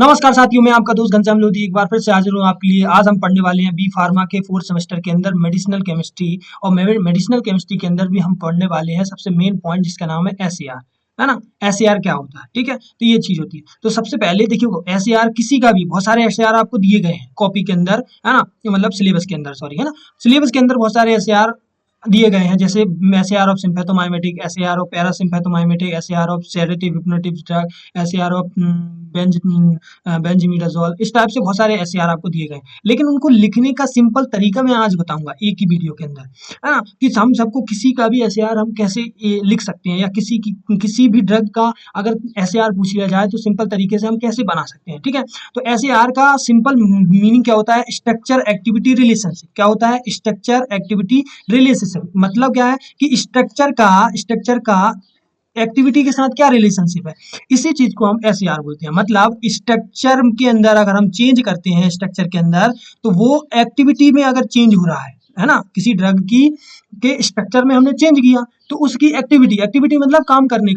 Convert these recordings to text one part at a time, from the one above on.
नमस्कार साथियों, मैं आपका दोस्त घनश्याम लोधी एक बार फिर से हाजिर हूँ आपके लिए। आज हम पढ़ने वाले हैं बी फार्मा के 4th सेमेस्टर के अंदर मेडिसिनल केमिस्ट्री। और मेडिसिनल केमिस्ट्री के अंदर भी हम पढ़ने वाले हैं सबसे मेन पॉइंट जिसका नाम है एसएआर, है ना। एसएआर क्या होता है, ठीक है। तो ये चीज होती है। तो सबसे पहले देखिए, एसएआर किसी का भी, बहुत सारे एसएआर आपको दिए गए हैं कॉपी के अंदर, है ना, मतलब सिलेबस के अंदर, सॉरी, है ना। सिलेबस के अंदर बहुत सारे एसएआर दिए गए हैं, जैसे SAR of sympathomimetic, SAR of parasympathomimetic, SAR of sedative hypnotic drug, SAR of benzimidazole. इस टाइप से बहुत सारे एसएआर आपको दिए गए हैं, लेकिन उनको लिखने का सिंपल तरीका मैं आज बताऊंगा एक ही वीडियो के अंदर, है ना, कि हम सबको किसी का भी एसएआर हम कैसे लिख सकते हैं, या किसी भी ड्रग का अगर एसएआर पूछ लिया जाए तो सिंपल तरीके से हम कैसे बना सकते हैं, ठीक है। तो एसएआर का सिंपल मीनिंग क्या होता है? Structure activity relationship. क्या होता है? Structure activity relationship. मतलब क्या है कि स्ट्रक्चर का एक्टिविटी के साथ क्या रिलेशनशिप है, इसी चीज को हम एसईआर बोलते हैं। मतलब स्ट्रक्चर के अंदर अगर हम चेंज करते हैं स्ट्रक्चर के अंदर, तो वो एक्टिविटी में अगर चेंज हो रहा है ना, किसी ड्रग की के स्ट्रक्चर में हमने चेंज किया तो उसकी एक्टिविटी मतलब काम करने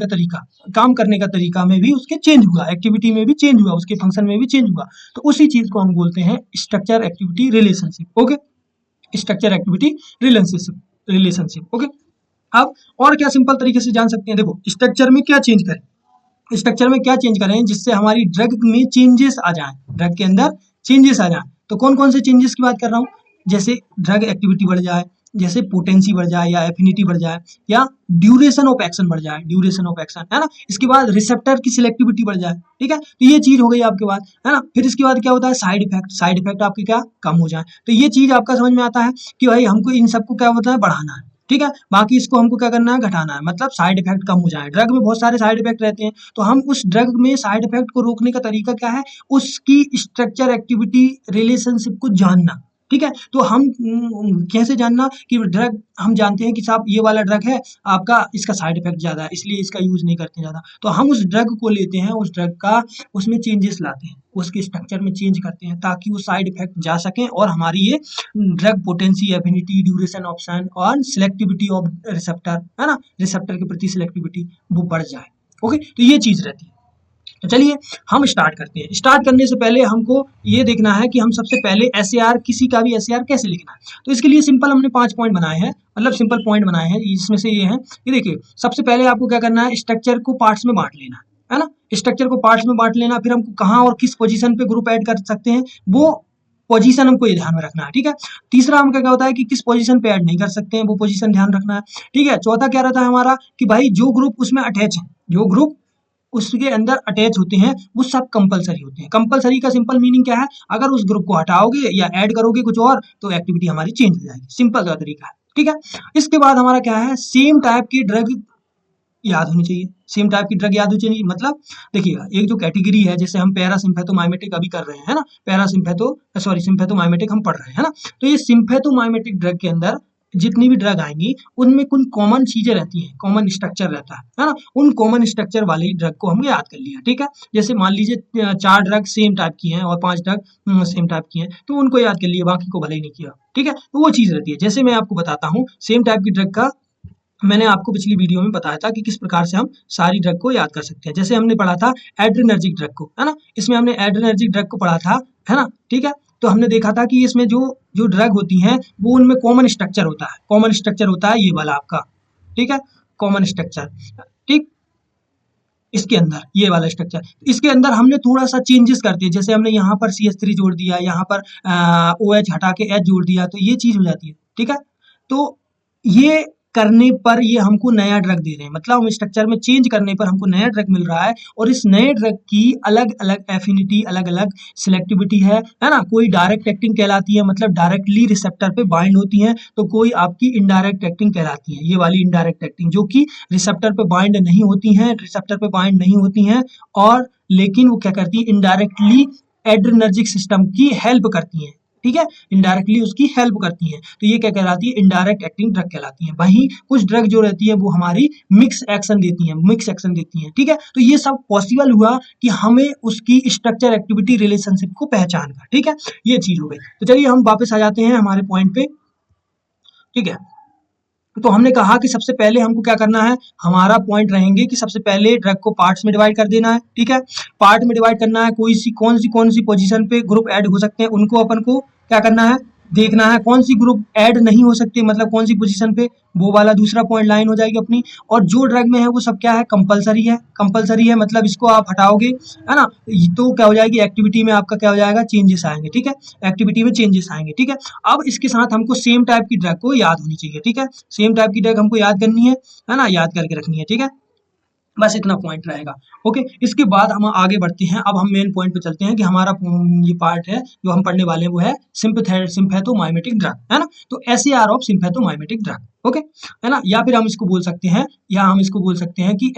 का तरीका में भी उसके चेंज हुआ, एक्टिविटी में भी चेंज हुआ, उसके फंक्शन में भी चेंज हुआ, तो उसी चीज को हम बोलते हैं structure activity relationship. Okay, structure activity relationship. Okay, अब और क्या सिंपल तरीके से जान सकते हैं? देखो, स्ट्रक्चर में क्या चेंज करें जिससे हमारी ड्रग में चेंजेस आ जाएं, ड्रग के अंदर चेंजेस आ जाएं। तो कौन कौन से चेंजेस की बात कर रहा हूँ? जैसे ड्रग एक्टिविटी बढ़ जाए, जैसे पोटेंसी बढ़ जाए या एफिनिटी बढ़ जाए, या ड्यूरेशन ऑफ एक्शन बढ़ जाए, है ना। इसके बाद रिसेप्टर की सिलेक्टिविटी बढ़ जाए, ठीक है। तो ये चीज हो गई आपके बाद, है ना। फिर इसके बाद क्या होता है? साइड इफेक्ट आपके क्या कम हो जाए। तो ये चीज आपका समझ में आता है कि भाई हमको इन सबको क्या होता है? बढ़ाना है, ठीक है। बाकी इसको हमको क्या करना है? घटाना है। मतलब साइड इफेक्ट कम हो जाए। ड्रग में बहुत सारे साइड इफेक्ट रहते हैं, तो हम उस ड्रग में साइड इफेक्ट को रोकने का तरीका क्या है? उसकी स्ट्रक्चर एक्टिविटी रिलेशनशिप को जानना, ठीक है। तो हम कैसे जानना कि ड्रग, हम जानते हैं कि साहब ये वाला ड्रग है आपका, इसका साइड इफेक्ट ज्यादा है इसलिए इसका यूज नहीं करते ज्यादा, तो हम उस ड्रग को लेते हैं, उस ड्रग का उसमें चेंजेस लाते हैं, उसके स्ट्रक्चर में चेंज करते हैं ताकि वो साइड इफेक्ट जा सकें और हमारी ये drug potency, affinity, duration option और सिलेक्टिविटी ऑफ रिसेप्टर, है ना, रिसेप्टर के प्रति सिलेक्टिविटी वो बढ़ जाए। ओके, तो ये चीज रहती है। तो चलिए हम स्टार्ट करते हैं। स्टार्ट करने से पहले हमको ये देखना है कि हम सबसे पहले एसएआर, किसी का भी एसएआर कैसे लिखना है। तो इसके लिए सिंपल हमने 5 पॉइंट बनाए हैं, मतलब सिंपल पॉइंट बनाए हैं। इसमें से ये है कि देखिए, सबसे पहले आपको क्या करना है? स्ट्रक्चर को पार्ट्स में बांट लेना है ना। स्ट्रक्चर को पार्ट्स में बांट लेना, फिर हमको कहाँ और किस पोजीशन पे ग्रुप ऐड कर सकते हैं वो पोजीशन हमको ये ध्यान में रखना है, ठीक है। तीसरा हम क्या होता है कि किस पोजीशन पे ऐड नहीं कर सकते हैं, वो पोजीशन ध्यान रखना है, ठीक है। चौथा क्या रहता है हमारा कि भाई जो ग्रुप उसमें अटैच है, जो ग्रुप उसके अंदर अटैच होते हैं वो सब कंपलसरी होते हैं। कंपलसरी का सिंपल मीनिंग क्या है? अगर उस ग्रुप को हटाओगे या ऐड करोगे कुछ और तो एक्टिविटी हमारी चेंज हो जाएगी, सिंपल का तरीका है, ठीक है। इसके बाद हमारा क्या है? सेम टाइप की ड्रग याद होनी चाहिए, सेम टाइप की ड्रग याद होनी चाहिए। मतलब देखिएगा, एक जो कैटेगरी है, जैसे हम पैरासिम्पैथोमाइमेटिक अभी कर रहे हैं, है ना, सिम्पैथोमाइमेटिक हम पढ़ रहे हैं ना। तो ये सिम्पैथोमाइमेटिक ड्रग के अंदर जितनी भी ड्रग आएंगी उनमें कुछ कॉमन चीजें रहती हैं, कॉमन स्ट्रक्चर रहता है ना। उन कॉमन स्ट्रक्चर वाली ड्रग को हमने याद कर लिया, ठीक है। जैसे मान लीजिए 4 ड्रग सेम टाइप की हैं और 5 ड्रग सेम टाइप की हैं, तो उनको याद कर लिए, बाकी को भले ही नहीं किया, ठीक है। तो वो चीज रहती है। जैसे मैं आपको बताता हूँ सेम टाइप की ड्रग का, मैंने आपको पिछली वीडियो में बताया था कि किस प्रकार से हम सारी ड्रग को याद कर सकते हैं। जैसे हमने पढ़ा था एड्रेनर्जिक ड्रग को, है ना, इसमें हमने एड्रेनर्जिक ड्रग को पढ़ा था, है ना, ठीक है। तो हमने देखा था कि इसमें जो जो ड्रग होती हैं वो उनमें कॉमन स्ट्रक्चर होता है, कॉमन स्ट्रक्चर होता है ये वाला आपका, ठीक है, कॉमन स्ट्रक्चर, ठीक। इसके अंदर ये वाला स्ट्रक्चर, इसके अंदर हमने थोड़ा सा चेंजेस कर दिए, जैसे हमने यहाँ पर CH3 जोड़ दिया, यहाँ पर OH हटा के H जोड़ दिया, तो ये चीज हो जाती है, ठीक है। तो ये करने पर ये हमको नया ड्रग दे रहे हैं, मतलब हम स्ट्रक्चर में चेंज करने पर हमको नया ड्रग मिल रहा है, और इस नए ड्रग की अलग अलग एफिनिटी, अलग अलग सिलेक्टिविटी है ना। कोई डायरेक्ट एक्टिंग कहलाती है, मतलब डायरेक्टली रिसेप्टर पे बाइंड होती है, तो कोई आपकी इनडायरेक्ट एक्टिंग कहलाती है, ये वाली इनडायरेक्ट एक्टिंग, जो कि रिसेप्टर पे बाइंड नहीं होती हैं, और लेकिन वो क्या करती है? इनडायरेक्टली एड्रेनर्जिक सिस्टम की हेल्प करती हैं, ठीक है, इनडायरेक्टली उसकी हेल्प करती हैं, तो ये क्या कहलाती है? इनडायरेक्ट एक्टिंग ड्रग कहलाती है। वहीं कुछ ड्रग जो रहती है वो हमारी मिक्स एक्शन देती हैं, ठीक है। तो ये सब पॉसिबल हुआ कि हमें उसकी स्ट्रक्चर एक्टिविटी रिलेशनशिप को पहचान कर, ठीक है, ये चीज हो गई। तो चलिए हम वापस आ जाते हैं हमारे पॉइंट पे, ठीक है। तो हमने कहा कि सबसे पहले हमको क्या करना है, हमारा पॉइंट रहेंगे कि सबसे पहले ड्रग को पार्ट्स में डिवाइड कर देना है, ठीक है। पार्ट में डिवाइड करना है, कौन सी पोजीशन पे ग्रुप ऐड हो सकते हैं उनको अपन को क्या करना है, देखना है। कौन सी ग्रुप ऐड नहीं हो सकती, मतलब कौन सी पोजीशन पे, वो वाला दूसरा पॉइंट लाइन हो जाएगी अपनी। और जो ड्रग में है वो सब क्या है, कंपलसरी है। कंपलसरी है मतलब इसको आप हटाओगे, है ना, तो क्या हो जाएगी, एक्टिविटी में आपका क्या हो जाएगा, चेंजेस आएंगे, ठीक है, एक्टिविटी में चेंजेस आएंगे, ठीक है। अब इसके साथ हमको सेम टाइप की ड्रग को याद होनी चाहिए, ठीक है, सेम टाइप की ड्रग हमको याद करनी है ना, याद करके रखनी है, ठीक है। बस इतना पॉइंट रहेगा। ओके, इसके बाद हम आगे बढ़ते हैं। अब हम मेन पॉइंट पे चलते हैं कि हमारा ये पार्ट है जो हम पढ़ने वाले हैं वो है सिम्पैथोमाइमेटिक ड्रग, है ना। तो SAR of sympathomimetic drug, okay, है ना। या फिर हम इसको बोल सकते हैं, कि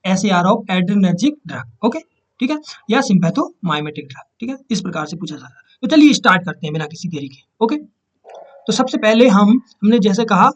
SAR of adrenergic drug, okay, ठीक है, या सिम्पैथोमाइमेटिक ड्रग, ठीक है, इस प्रकार से पूछा जाता है। तो चलिए स्टार्ट करते हैं बिना किसी देरी के। ओके, तो सबसे पहले हमने जैसे कहा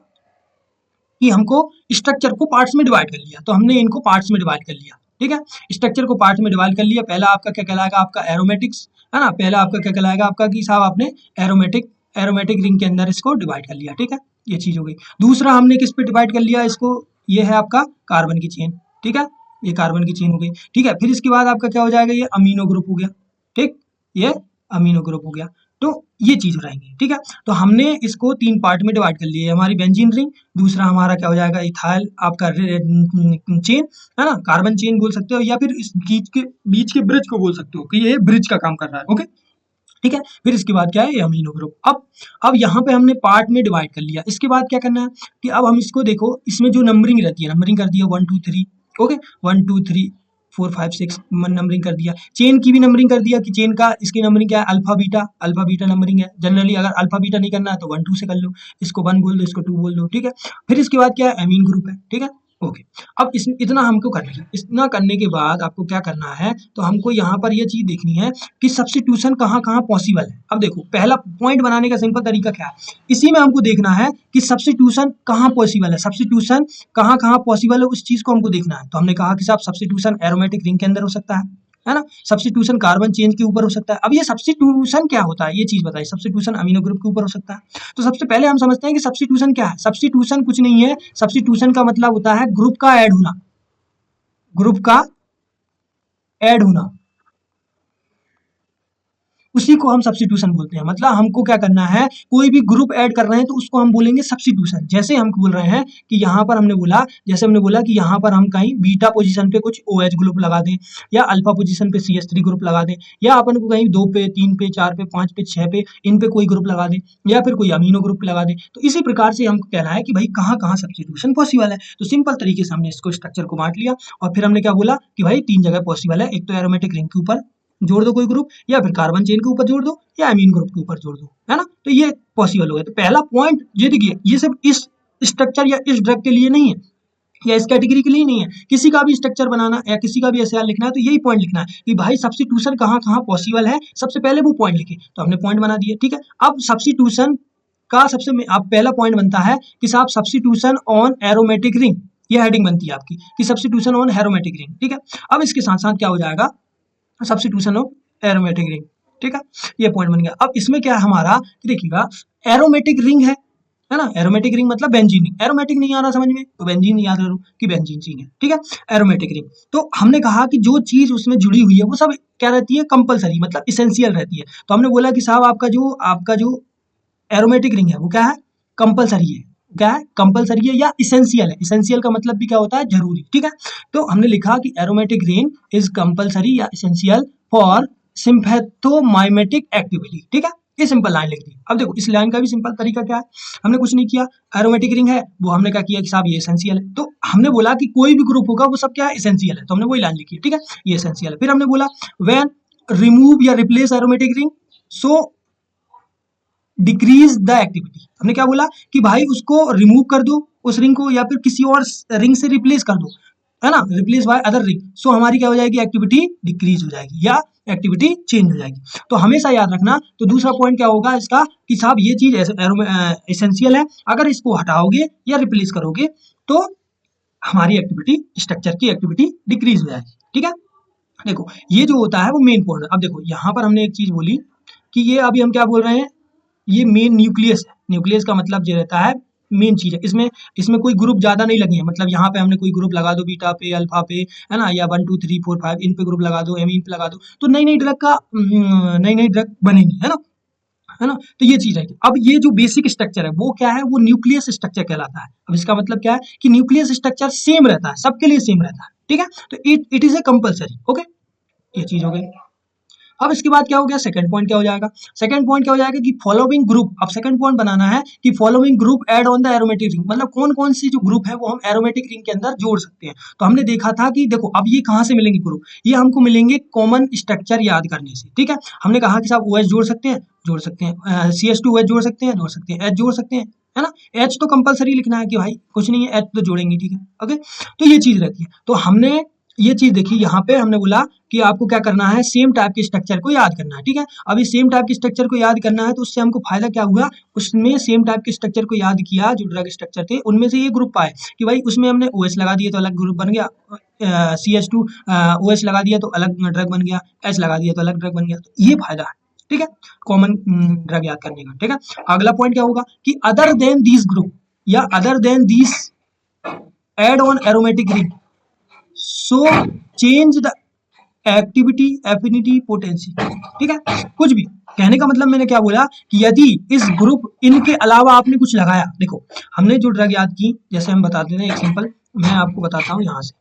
कि हमको स्ट्रक्चर को पार्ट्स में डिवाइड कर लिया, तो हमने इनको पार्ट्स में डिवाइड कर लिया, ठीक है। स्ट्रक्चर को पार्ट्स में डिवाइड कर लिया। पहला आपका क्या कहलाएगा, आपका एरोमेटिक्स, है ना। पहला आपका क्या कहलाएगा, आपका कि साहब आपने एरोमेटिक रिंग के अंदर इसको डिवाइड कर लिया, ठीक है, ये चीज हो गई। दूसरा हमने किस पे डिवाइड कर लिया इसको, ये है आपका कार्बन की चेन, ठीक है, ये कार्बन की चेन हो गई, ठीक है। फिर इसके बाद आपका क्या हो जाएगा, ये अमीनो ग्रुप हो गया, ठीक, ये अमीनो ग्रुप हो गया। तो ये चीज हो जाएंगी, ठीक है। तो हमने इसको 3 पार्ट में डिवाइड कर लिया है, हमारी बेंजीन रिंग, दूसरा हमारा क्या हो जाएगा, इथाइल आपका चेन, है ना, कार्बन चेन बोल सकते हो, या फिर इस बीच के ब्रिज को बोल सकते हो कि ये ब्रिज का काम कर रहा है, ओके, ठीक है। फिर इसके बाद क्या है, ये अमीनो ग्रुप। अब यहाँ पे हमने पार्ट में डिवाइड कर लिया। इसके बाद क्या करना है कि अब हम इसको देखो, इसमें जो नंबरिंग रहती है, नंबरिंग कर दिया 1 2 3, ओके, 1 2 3 4 5 6 नंबरिंग कर दिया। चेन की भी नंबरिंग कर दिया कि चेन का इसकी नंबरिंग क्या है, अल्फा बीटा नंबरिंग है। जनरली अगर अल्फा बीटा नहीं करना है तो 1 2 से कर लो, इसको 1 बोल दो, इसको 2 बोल दो, ठीक है। फिर इसके बाद क्या है, एमीन ग्रुप है, ठीक है, ओके। अब इस इतना हमको कर लिया। इतना करने के बाद आपको क्या करना है, तो हमको यहाँ पर ये चीज देखनी है कि सब्स्टिट्यूशन कहाँ कहाँ पॉसिबल है। अब देखो, पहला पॉइंट बनाने का सिंपल तरीका क्या है, इसी में हमको देखना है कि सब्स्टिट्यूशन कहाँ पॉसिबल है, सब्स्टिट्यूशन कहाँ कहाँ पॉसिबल है, उस चीज को हमको देखना है। तो हमने कहा कि साहब सब्स्टिट्यूशन एरोमेटिक रिंग के अंदर हो सकता है ना, सब्स्टिट्यूशन कार्बन चेन के ऊपर हो सकता है। अब ये सब्स्टिट्यूशन क्या होता है, ये चीज बताइए, सब्स्टिट्यूशन अमीनो ग्रुप के ऊपर हो सकता है। तो सबसे पहले हम समझते हैं कि सब्स्टिट्यूशन क्या है। सब्स्टिट्यूशन कुछ नहीं है, सब्स्टिट्यूशन का मतलब होता है ग्रुप का ऐड होना, ग्रुप का ऐड होना, उसी को हम सब्स्टिट्यूशन बोलते हैं। मतलब हमको क्या करना है, कोई भी ग्रुप ऐड कर रहे हैं तो उसको हम बोलेंगे सब्स्टिट्यूशन। जैसे हम बोल रहे हैं कि यहाँ पर हमने बोला कि यहाँ पर हम कहीं बीटा पोजीशन पे कुछ OH ग्रुप लगा दें, या अल्फा पोजीशन पे CH3 ग्रुप लगा दें, या अपन को कहीं 2 पे 3 पे 4 पे 5 पे 6 पे इन पे कोई ग्रुप लगा दें, या फिर कोई अमीनो ग्रुप लगा दें। तो इसी प्रकार से हमको कहना है कि भाई कहाँ कहाँ सब्स्टिट्यूशन पॉसिबल है। तो सिंपल तरीके से हमने इसको स्ट्रक्चर को बांट लिया, और फिर हमने क्या बोला कि भाई 3 जगह पॉसिबल है। एक तो एरोमेटिक रिंग के ऊपर जोड़ दो कोई ग्रुप, या फिर कार्बन चेन के ऊपर जोड़ दो, या अमीन ग्रुप के ऊपर जोड़ दो, है ना। तो ये पॉसिबल हो गया। तो पहला पॉइंट ये देखिए, ये सब इस स्ट्रक्चर या इस ड्रग के लिए नहीं है, या इस कैटेगरी के लिए नहीं है। किसी का भी स्ट्रक्चर बनाना या किसी का भी SAR लिखना है तो यही पॉइंट लिखना है कि भाई सब्स्टिट्यूशन कहाँ कहाँ पॉसिबल है, सबसे पहले वो पॉइंट लिखे। तो हमने पॉइंट बना दिए, ठीक है। अब सब्स्टिट्यूशन का अब पहला पॉइंट बनता है कि साहब सब्स्टिट्यूशन ऑन एरोमेटिक रिंग, ये हेडिंग बनती है आपकी कि सब्स्टिट्यूशन ऑन एरोमेटिक रिंग, ठीक है। अब इसके साथ साथ क्या हो जाएगा, सब्स्टिट्यूशन ऑफ एरोमेटिक रिंग, ठीक है, ये पॉइंट बन गया। अब इसमें क्या है हमारा, देखिएगा, एरोमेटिक रिंग है ना, एरोमेटिक रिंग मतलब बेंजीन रिंग। एरोमेटिक नहीं आ रहा समझ में तो बेंजीन याद करो कि बेंजीन चीन है, ठीक है, एरोमेटिक रिंग। तो हमने कहा कि जो चीज उसमें जुड़ी हुई है वो सब क्या रहती है, कंपलसरी, मतलब इसेंशियल रहती है। तो हमने बोला कि साहब आपका जो एरोमेटिक रिंग है वो क्या है, कंपलसरी है। क्या है, कंपलसरी है या इसेंशियल है। इसेंशियल का मतलब भी क्या होता है, जरूरी, ठीक है। तो हमने लिखा कि एरोमेटिक रिंग इज कंपलसरी या इसेंशियल फॉर सिम्पैथोमाइमेटिक एक्टिविटी, ठीक है, ये सिंपल लाइन लिख दी। अब देखो, इस लाइन का भी सिंपल तरीका क्या है, हमने कुछ नहीं किया, एरोमेटिक रिंग है वो हमने क्या किया कि साहब ये एसेंशियल है। तो हमने बोला कि कोई भी ग्रुप होगा वो सब क्या है, एसेंशियल है, तो हमने वही लाइन लिखी है, ठीक है, ये एसेंशियल है। फिर हमने बोला व्हेन रिमूव या replace aromatic ring so decrease the activity. हमने क्या बोला कि भाई उसको रिमूव कर दो उस रिंग को, या फिर किसी और रिंग से रिप्लेस कर दो, है ना, रिप्लेस बाय अदर रिंग, सो हमारी क्या हो जाएगी, एक्टिविटी डिक्रीज हो जाएगी या एक्टिविटी चेंज हो जाएगी। तो हमेशा याद रखना। तो दूसरा पॉइंट क्या होगा इसका कि साहब ये चीज एसेंशियल है, अगर इसको हटाओगे या रिप्लेस करोगे तो हमारी एक्टिविटी, स्ट्रक्चर की एक्टिविटी डिक्रीज हो जाएगी, ठीक है। देखो, ये जो होता है वो मेन पॉइंट। अब देखो यहाँ पर हमने एक चीज बोली कि ये अभी हम क्या बोल रहे हैं, ये मेन न्यूक्लियस है। न्यूक्लियस का मतलब ये रहता है मेन चीज है। इसमें इसमें कोई ग्रुप ज्यादा नहीं लगे हैं, मतलब यहाँ पे हमने कोई ग्रुप लगा दो बीटा पे, अल्फा पे, है ना, या 1 2 3 4 5 इन पे ग्रुप लगा दो, एमीन पे लगा दो, तो नई नई ड्रग का नई नई ड्रग बनेगी, है ना। तो ये चीज है। अब ये जो बेसिक स्ट्रक्चर है वो क्या है, वो न्यूक्लियस स्ट्रक्चर कहलाता है। अब इसका मतलब क्या है कि न्यूक्लियस स्ट्रक्चर सेम रहता है, सबके लिए सेम रहता है, ठीक है। तो it is a compulsory, okay, ये चीज हो गई। अब इसके बाद क्या हो गया, सेकंड पॉइंट क्या हो जाएगा, सेकंड पॉइंट क्या हो जाएगा कि फॉलोइंग ग्रुप, अब सेकंड पॉइंट बनाना है कि following group add on the aromatic ring, मतलब कौन कौन सी जो ग्रुप है वो हम एरोमेटिक रिंग के अंदर जोड़ सकते हैं। तो हमने देखा था कि देखो अब ये कहाँ से मिलेंगे ग्रुप, ये हमको मिलेंगे कॉमन स्ट्रक्चर याद करने से, ठीक है। हमने कहा कि साहब OH जोड़ सकते हैं, जोड़ सकते हैं, CH2OH जोड़ सकते हैं, जोड़ सकते हैं, H जोड़ सकते हैं, है ना। H तो कंपलसरी लिखना है कि भाई कुछ नहीं है, H तो जोड़ेंगे, ठीक है, ओके। तो ये चीज रहती है। तो हमने ये चीज देखी, यहाँ पे हमने बोला कि आपको क्या करना है, सेम टाइप के स्ट्रक्चर को याद करना है, ठीक है। अब इस सेम टाइप के स्ट्रक्चर को याद करना है तो उससे हमको फायदा क्या हुआ, उसमें सेम टाइप के स्ट्रक्चर को याद किया, जो ड्रग स्ट्रक्चर थे उनमें से ये ग्रुप आए कि भाई उसमें हमने OH लगा दिया तो अलग ग्रुप बन गया, CH2 OH लगा दिया तो अलग ड्रग बन गया, H लगा दिया तो अलग ड्रग बन गया। तो ये फायदा है, ठीक है, कॉमन ड्रग याद करने का, ठीक है। अगला पॉइंट क्या होगा कि अदर देन दिस ग्रुप या other than this add on aromatic ring, so change the activity affinity potency, ठीक है। कुछ भी कहने का मतलब मैंने क्या बोला कि यदि इस ग्रुप इनके अलावा आपने कुछ लगाया, देखो हमने जो ड्रग याद की, जैसे हम बताते हैं एक सिंपल, मैं आपको बताता हूँ यहाँ से,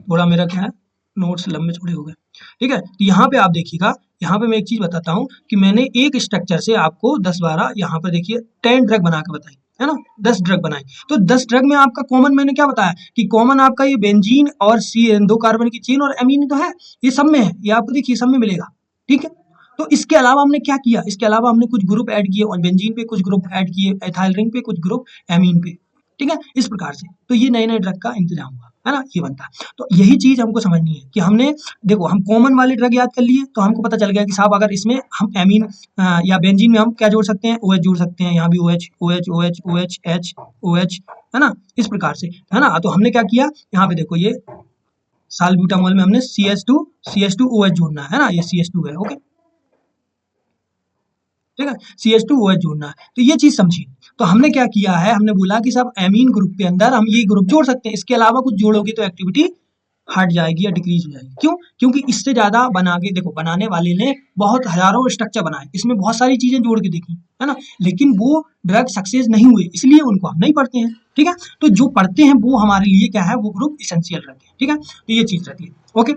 थोड़ा मेरा क्या है नोट्स लंबे चौड़े हो गए, ठीक है। तो यहाँ पे आप देखिएगा, यहाँ पे मैं एक चीज बताता हूँ कि मैंने एक स्ट्रक्चर से आपको 10-12 यहाँ पर देखिए 10 ड्रग बना के बताई, है ना, 10 ड्रग बनाई। तो 10 ड्रग में आपका कॉमन मैंने क्या बताया कि कॉमन आपका ये बेंजीन और दो कार्बन की चेन और एमीन तो है, ये सब में है, ये आपको देखिए सब में मिलेगा, ठीक है। तो इसके अलावा हमने क्या किया, इसके अलावा हमने कुछ ग्रुप ऐड किए, और बेंजीन पे कुछ ग्रुप ऐड किए, एथाइल रिंग पे कुछ ग्रुप, एमीन पे, ठीक है, इस प्रकार से। तो ये नए नए ड्रग का इंतजाम हुआ, है ना, ये बनता है। तो यही चीज हमको समझनी है कि हमने देखो हम कॉमन वाले ड्रग याद कर लिए तो हमको पता चल गया कि साहब अगर इसमें हम एमीन या बेंजीन में हम क्या जोड़ सकते हैं, OH जोड़ सकते हैं, यहाँ भी OH OH OH OH H OH, है ना, इस प्रकार से, है ना। तो हमने क्या किया, यहाँ पे देखो ये सालब्यूटामॉल में हमने CH2OH जोड़ना है ना, ये CH2 है, ओके, ठीक है, CH2OH जोड़ना है। तो ये चीज समझिए। तो हमने क्या किया है, हमने बोला कि साहब एमीन ग्रुप के अंदर हम ये ग्रुप जोड़ सकते हैं, इसके अलावा कुछ जोड़ोगे तो एक्टिविटी हट जाएगी या डिक्रीज हो जाएगी। क्यों, क्योंकि इससे ज्यादा बना के देखो, बनाने वाले ने बहुत हजारों स्ट्रक्चर बनाए, इसमें बहुत सारी चीजें जोड़ के देखी, है ना, लेकिन वो ड्रग सक्सेस नहीं हुए, इसलिए उनको हम नहीं पढ़ते हैं, ठीक है। तो जो पढ़ते हैं वो हमारे लिए क्या है, वो ग्रुप इसेंशियल रहते हैं, ठीक है। तो ये चीज रहती है, ओके।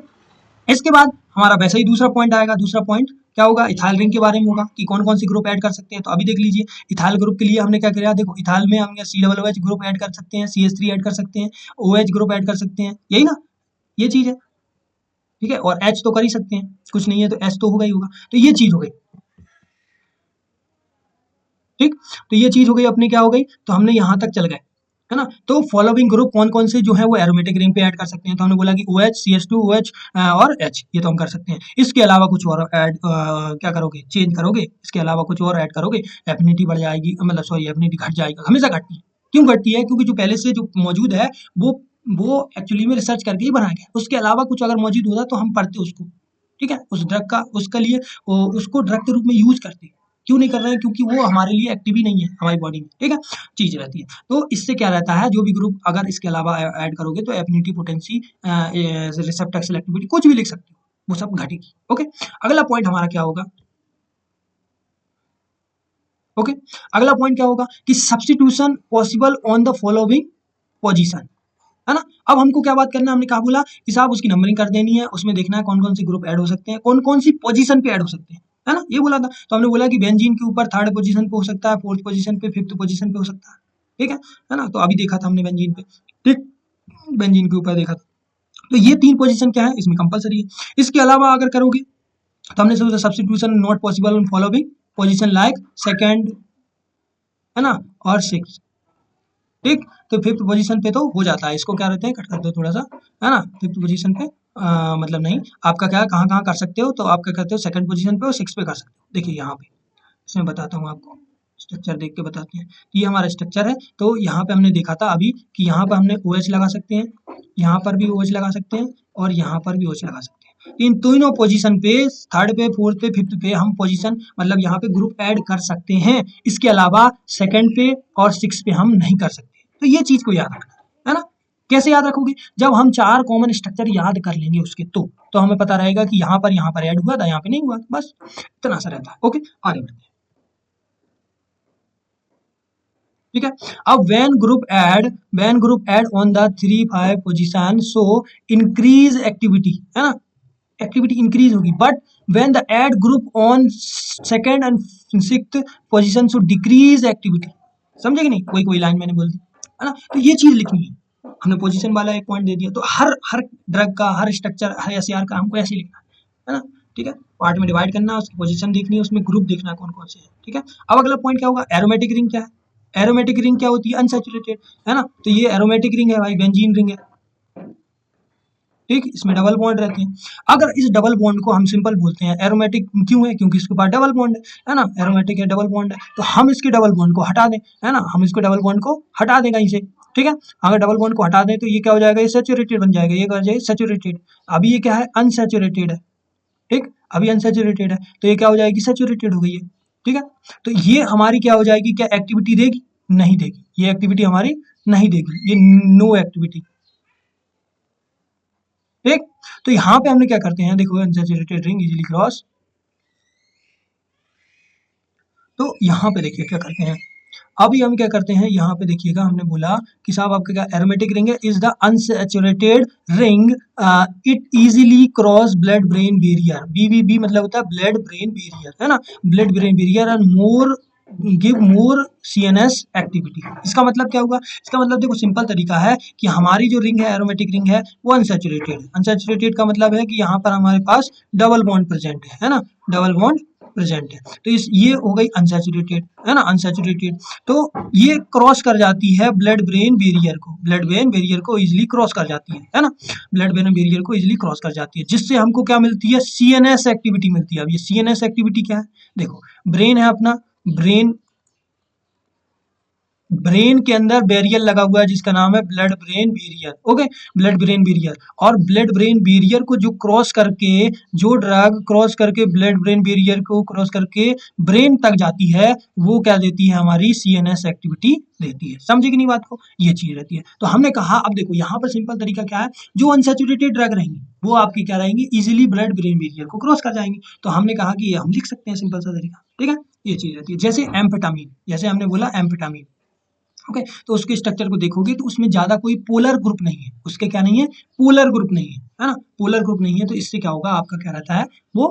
इसके बाद हमारा वैसे ही दूसरा पॉइंट आएगा, दूसरा पॉइंट क्या होगा, इथाइल रिंग के बारे में होगा कि कौन कौन सी ग्रुप ऐड कर सकते हैं। तो अभी देख लीजिए, इथाइल ग्रुप के लिए हमने क्या किया, देखो इथाइल में हम COOH ग्रुप ऐड कर सकते हैं, CH3 ऐड कर सकते हैं, OH ग्रुप ऐड कर सकते हैं, यही ना, ये चीज है, ठीक है। और H तो कर ही सकते हैं, कुछ नहीं है तो H तो होगा ही होगा। तो ये चीज हो गई, ठीक। तो ये चीज हो गई अपने, क्या हो गई, तो हमने यहाँ तक चल गए, है ना। तो फॉलोइंग ग्रुप कौन कौन से जो है वो एरोमेटिक रिंग पे ऐड कर सकते हैं। तो हमने बोला कि OH CH2OH और H, ये तो हम कर सकते हैं। इसके अलावा कुछ और ऐड क्या करोगे, चेंज करोगे, इसके अलावा कुछ और ऐड करोगे, एफिनिटी बढ़ जाएगी, मतलब सॉरी एफिनिटी घट जाएगी, हमेशा घटती है। क्यों घटती है, क्योंकि जो पहले से जो मौजूद है वो एक्चुअली में रिसर्च करके ही बनाया गया, उसके अलावा कुछ अगर मौजूद होता तो हम पढ़ते उसको, ठीक है, उस ड्रग का, उसके लिए उसको ड्रग के रूप में यूज करते। क्यों नहीं कर रहे हैं, क्योंकि वो हमारे लिए एक्टिव ही नहीं है हमारी बॉडी में, ठीक है, चीज रहती है। तो इससे क्या रहता है, जो भी ग्रुप अगर इसके अलावा ऐड करोगे तो एफिनिटी पोटेंसी रिसेप्टर सेलेक्टिविटी कुछ भी लिख सकते हो, वो सब घटेगी, ओके। अगला पॉइंट हमारा क्या होगा, ओके, अगला पॉइंट क्या होगा कि substitution possible on the following position, है ना। अब हमको क्या बात करना है, हमने कहा बोला कि साहब उसकी नंबरिंग कर देनी है, उसमें देखना है कौन कौन सी ग्रुप ऐड हो सकते हैं, कौन कौन सी पोजीशन पे ऐड हो सकते हैं, है ना, ये बोला था। तो हमने बोला कि बेंजीन के ऊपर 3rd पोजीशन पे हो सकता है, 4th पोजीशन पे, 5th पोजीशन पे हो सकता है, ठीक है ना। तो अभी देखा था हमने बेंजीन पे, ठीक, बेंजीन के ऊपर देखा था। तो ये 3 पोजीशन क्या है, इसमें कंपलसरी है। इसके अलावा अगर करोगे तो हमने सोचा substitution not possible on following position like second, है ना, और 6, ठीक। तो 5th पोजीशन पे तो हो जाता है, इसको क्या रहते हैं, कट कर दो थोड़ा सा, है ना। 5th पोजीशन पे मतलब नहीं, आपका क्या कहाँ कहाँ कर सकते हो, तो आप क्या करते हो 2nd पोजीशन पे और 6 पे कर सकते हो। देखिए यहाँ पे इसमें बताता हूँ आपको, स्ट्रक्चर देख के बताते हैं। ये हमारा स्ट्रक्चर है, तो यहाँ पे हमने देखा था अभी कि यहाँ पर हमने OH लगा सकते हैं, यहाँ पर भी OH लगा सकते हैं और यहाँ पर भी OH लगा सकते हैं। इन तीनों पोजीशन पे, थर्ड पे, फोर्थ पे, फिफ्थ पे हम पोजीशन मतलब यहाँ पे ग्रुप ऐड कर सकते हैं। इसके अलावा सेकंड पे और सिक्स पे हम नहीं कर सकते। तो ये चीज को याद रखना है ना। कैसे याद रखोगे? जब हम 4 कॉमन स्ट्रक्चर याद कर लेंगे उसके तो हमें पता रहेगा कि यहाँ पर ऐड हुआ था, यहाँ पे नहीं हुआ, बस इतना सा रहता है। ओके, आगे बढ़ते हैं। ठीक है, अब when group add on the 3 5 position so increase activity, है ना, एक्टिविटी इंक्रीज होगी, but when the add group on second and sixth position so decrease activity. समझे कि नहीं? कोई लाइन मैंने बोल दी, है ना। तो ये चीज लिखनी है। हमने पोजीशन वाला एक पॉइंट दे दिया, तो हर ड्रग का, हर स्ट्रक्चर, हर एसईआर का हमको ऐसे लिखना है ना। ठीक है, पार्ट में डिवाइड करना, उसकी पोजीशन देखनी है, उसमें ग्रुप देखना कौन कौन से है। ठीक है, अब अगला पॉइंट क्या होगा? एरोमेटिक रिंग क्या है? एरोमेटिक रिंग क्या होती है? अनसैचुरेटेड, है ना। तो ये एरोमेटिक रिंग है भाई, बेंजीन रिंग है। ठीक, इसमें डबल बॉन्ड रहते हैं। अगर इस डबल बॉन्ड को हम सिंपल बोलते हैं एरोमेटिक, क्यों है? क्योंकि इसके पास डबल बॉन्ड है ना, एरोमेटिक है, डबल बॉन्ड है, तो हम इसके डबल बॉन्ड को हटा दें, है ना, हम इसको डबल बॉन्ड को हटा दें कहीं से। ठीक है, अगर डबल बॉन्ड को हटा दें तो ये क्या हो जाएगा? ये सैचुरेटेड बन जाएगा, ये क्या हो जाएगा? सैचुरेटेड। अभी ये क्या है? अनसैचुरेटेड है। ठीक, अभी अनसैचुरेटेड है, तो ये क्या हो जाएगी? सैचुरेटेड हो गई है। ठीक है, तो ये हमारी क्या हो जाएगी? क्या एक्टिविटी देगी? नहीं देगी, ये एक्टिविटी हमारी नहीं देगी, ये नो एक्टिविटी। ठीक, तो यहाँ पे हमने क्या करते हैं, देखो, अनसैचुरेटेड रिंग इजीली क्रॉस। तो यहाँ पे देखिए क्या करते हैं, अभी हम क्या करते हैं, यहाँ पे देखिएगा, हमने बोला कि साहब आपका क्या एरोमेटिक रिंग है, is the unsaturated ring, it easily cross blood brain barrier. BBB मतलब होता है ब्लड ब्रेन बैरियर, है ना, blood brain barrier and more give more CNS activity. इसका मतलब क्या होगा? इसका मतलब देखो, सिंपल तरीका है कि हमारी जो रिंग है, एरोमेटिक रिंग है, वो अनसैचुरेटेड है। अनसैचुरेटेड का मतलब है कि यहाँ पर हमारे पास डबल बॉन्ड प्रेजेंट है ना, डबल बॉन्ड प्रेजेंट है। तो ये हो गई अनसैचुरेटेड, है ना, अनसैचुरेटेड। तो ये क्रॉस कर जाती है ब्लड ब्रेन बैरियर को, ब्लड ब्रेन बैरियर को इजीली क्रॉस कर जाती है ना, ब्लड ब्रेन बैरियर को इजीली क्रॉस कर जाती है, जिससे हमको क्या मिलती है? CNS एक्टिविटी मिलती है। अब ये CNS एक्टिविटी क्या है? देखो, ब्रेन है अपना, ब्रेन के अंदर बैरियर लगा हुआ है जिसका नाम है blood brain barrier. Okay, blood brain barrier, और ब्लड ब्रेन बैरियर को जो क्रॉस करके, जो ड्रग क्रॉस करके ब्लड ब्रेन बैरियर को क्रॉस करके ब्रेन तक जाती है, वो क्या देती है? हमारी CNS एक्टिविटी देती है। समझे कि नहीं बात को? ये चीज रहती है। तो हमने कहा, अब देखो यहाँ पर सिंपल तरीका क्या है, जो अनसैचुरेटेड ड्रग रहेंगी वो आपकी क्या रहेंगी? इजिली ब्लड ब्रेन बैरियर को क्रॉस कर जाएंगी। तो हमने कहा कि ये हम लिख सकते हैं, सिंपल सा तरीका। ठीक है, ये चीज रहती है। जैसे एम्फेटामिन, जैसे हमने बोला एम्फेटामिन, ओके, तो उसके स्ट्रक्चर को देखोगे तो उसमें ज्यादा कोई पोलर ग्रुप नहीं है, उसके क्या नहीं है? पोलर ग्रुप नहीं है ना, पोलर ग्रुप नहीं है, तो इससे क्या होगा? आपका क्या रहता है? वो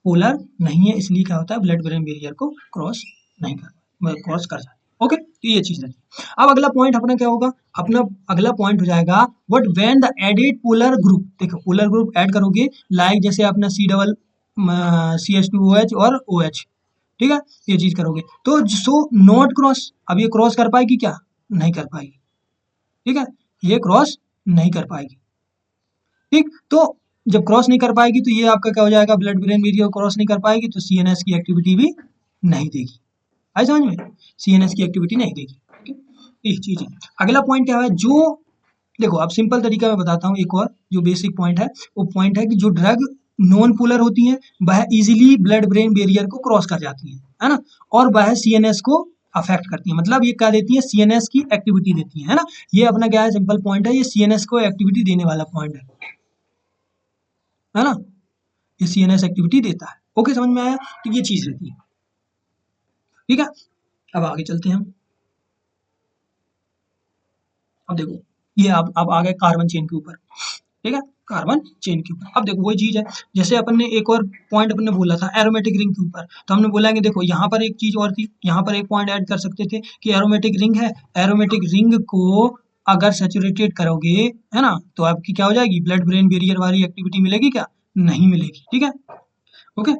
पोलर नहीं है, इसलिए क्या होता है? ब्लड ब्रेन बैरियर को क्रॉस नहीं कर, क्रॉस कर जाता है। ओके, तो ये चीज रहती है। अब अगला पॉइंट अपना क्या होगा? अपना अगला पॉइंट हो जाएगा what when the added polar group. देखो, पोलर ग्रुप ऐड करोगे, लाइक जैसे अपना CH2OH और OH। ठीक है, ये चीज करोगे तो सो नॉट क्रॉस। अब ये क्रॉस कर पाएगी क्या? नहीं कर पाएगी। ठीक है, ये क्रॉस नहीं कर पाएगी। ठीक, तो जब क्रॉस नहीं कर पाएगी तो ये आपका क्या हो जाएगा? ब्लड ब्रेन बैरियर क्रॉस नहीं कर पाएगी, तो CNS की एक्टिविटी भी नहीं देगी। आई समझ में? CNS की एक्टिविटी नहीं देगी। ठीक है, ये चीज है। अगला पॉइंट क्या है? जो देखो, अब सिंपल तरीका मैं बताता हूँ, एक और जो बेसिक पॉइंट है, वो पॉइंट है कि जो ड्रग नॉन पोलर होती हैं वह इजीली ब्लड ब्रेन बैरियर को क्रॉस कर जाती हैं, है ना, और वह CNS को अफेक्ट करती है। मतलब ये क्या देती है? CNS की एक्टिविटी देती है ना। ये अपना क्या है? सिंपल पॉइंट है, ये CNS को एक्टिविटी देने वाला पॉइंट है ना, ये CNS एक्टिविटी देता है। ओके, समझ में आया? तो ये चीज रहती है। ठीक है, अब आगे चलते हैं हम। अब देखो, ये अब आ गए कार्बन चेन के ऊपर। ठीक है, कार्बन चेन के ऊपर। अब देखो, वही चीज है, जैसे अपन ने एक और पॉइंट अपन ने बोला था एरोमेटिक रिंग के ऊपर, तो हमने बोला कि देखो, यहाँ पर एक चीज और थी, यहाँ पर एक पॉइंट ऐड कर सकते थे कि एरोमेटिक रिंग है, एरोमेटिक रिंग को अगर सैचुरेटेड करोगे, है ना, तो आपकी क्या हो जाएगी? ब्लड ब्रेन बैरियर वाली एक्टिविटी मिलेगी क्या? नहीं मिलेगी। ठीक है, ओके,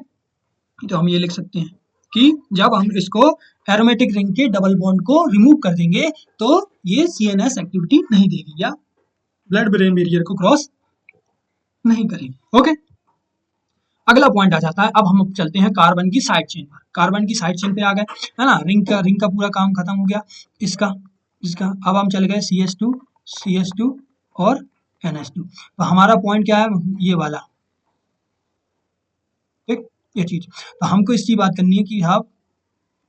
तो हम ये लिख सकते हैं कि जब हम इसको एरोमेटिक रिंग के डबल बॉन्ड को रिमूव कर देंगे तो ये CNS एक्टिविटी नहीं देगी या ब्लड ब्रेन बैरियर को क्रॉस नहीं करेगी। ओके, अगला पॉइंट आ जाता है, अब हम चलते हैं कार्बन की साइड चेन पर। कार्बन की साइड चेन पे आ गए, है ना, रिंग का पूरा काम खत्म हो गया इसका। अब हम चल गए CH2 और NH2। तो हमारा पॉइंट क्या है, ये वाला, ठीक, ये चीज। तो हमको इस चीज बात करनी है कि आप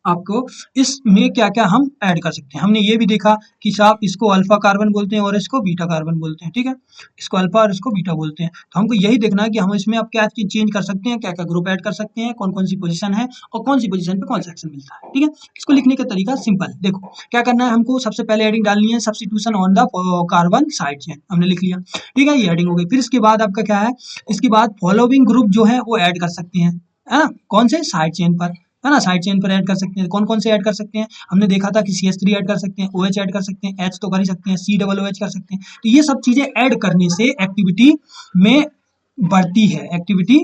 आपको इसमें क्या क्या हम ऐड कर सकते हैं। हमने ये भी देखा कि साहब इसको अल्फा कार्बन बोलते हैं और इसको बीटा कार्बन बोलते हैं, ठीक है, इसको अल्फा और इसको बीटा बोलते हैं। तो हमको यही देखना है कि हम इसमें अब क्या चेंज कर सकते हैं, क्या क्या ग्रुप ऐड कर सकते हैं, कौन कौन सी पोजीशन है और कौन सी पोजीशन पे कौन सा एक्शन मिलता है, ठीक है। इसको लिखने का तरीका सिंपल, देखो क्या करना है, हमको सबसे पहले एडिंग डालनी है, substitution on the carbon side chain, हमने लिख लिया, ठीक है, ये एडिंग हो गई। फिर इसके बाद आपका क्या है, इसके बाद फॉलोइंग ग्रुप जो है वो ऐड कर सकते हैं, है ना, कौन से, साइड चेन पर, है ना, साइड चेन पर ऐड कर सकते हैं। कौन कौन से ऐड कर सकते हैं, हमने देखा था कि CH3 ऐड कर सकते हैं, OH ऐड कर सकते हैं, H तो कर ही सकते हैं, COOH कर सकते हैं। तो ये सब चीजें ऐड करने से एक्टिविटी में बढ़ती है, एक्टिविटी,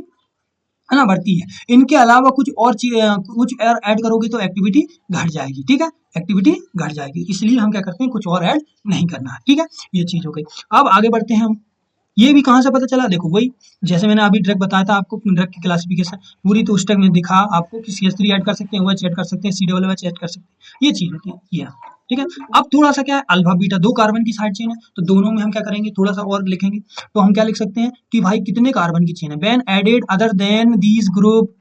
है ना, बढ़ती है। इनके अलावा कुछ और चीज कुछ और ऐड करोगे तो एक्टिविटी घट जाएगी, ठीक है, एक्टिविटी घट जाएगी, इसलिए हम क्या करते हैं, कुछ और ऐड नहीं करना है, ठीक है, ये चीज हो गई। अब आगे बढ़ते हैं हम, ये भी कहाँ से पता चला, देखो वही जैसे मैंने अभी ड्रग बताया था आपको, ड्रग की क्लासिफिकेशन पूरी, तो उस ड्रग में दिखा आपको कि CH3 ऐड कर सकते हैं, OH ऐड कर सकते हैं, COOH ऐड कर सकते हैं, ये चीज होती है, ये, ठीक है। अब थोड़ा सा क्या है, अल्फा बीटा दो कार्बन की साइड चेन है, तो दोनों में हम क्या करेंगे, थोड़ा सा और लिखेंगे। तो हम क्या लिख सकते हैं कि भाई कितने कार्बन की चेन है, when added other than these group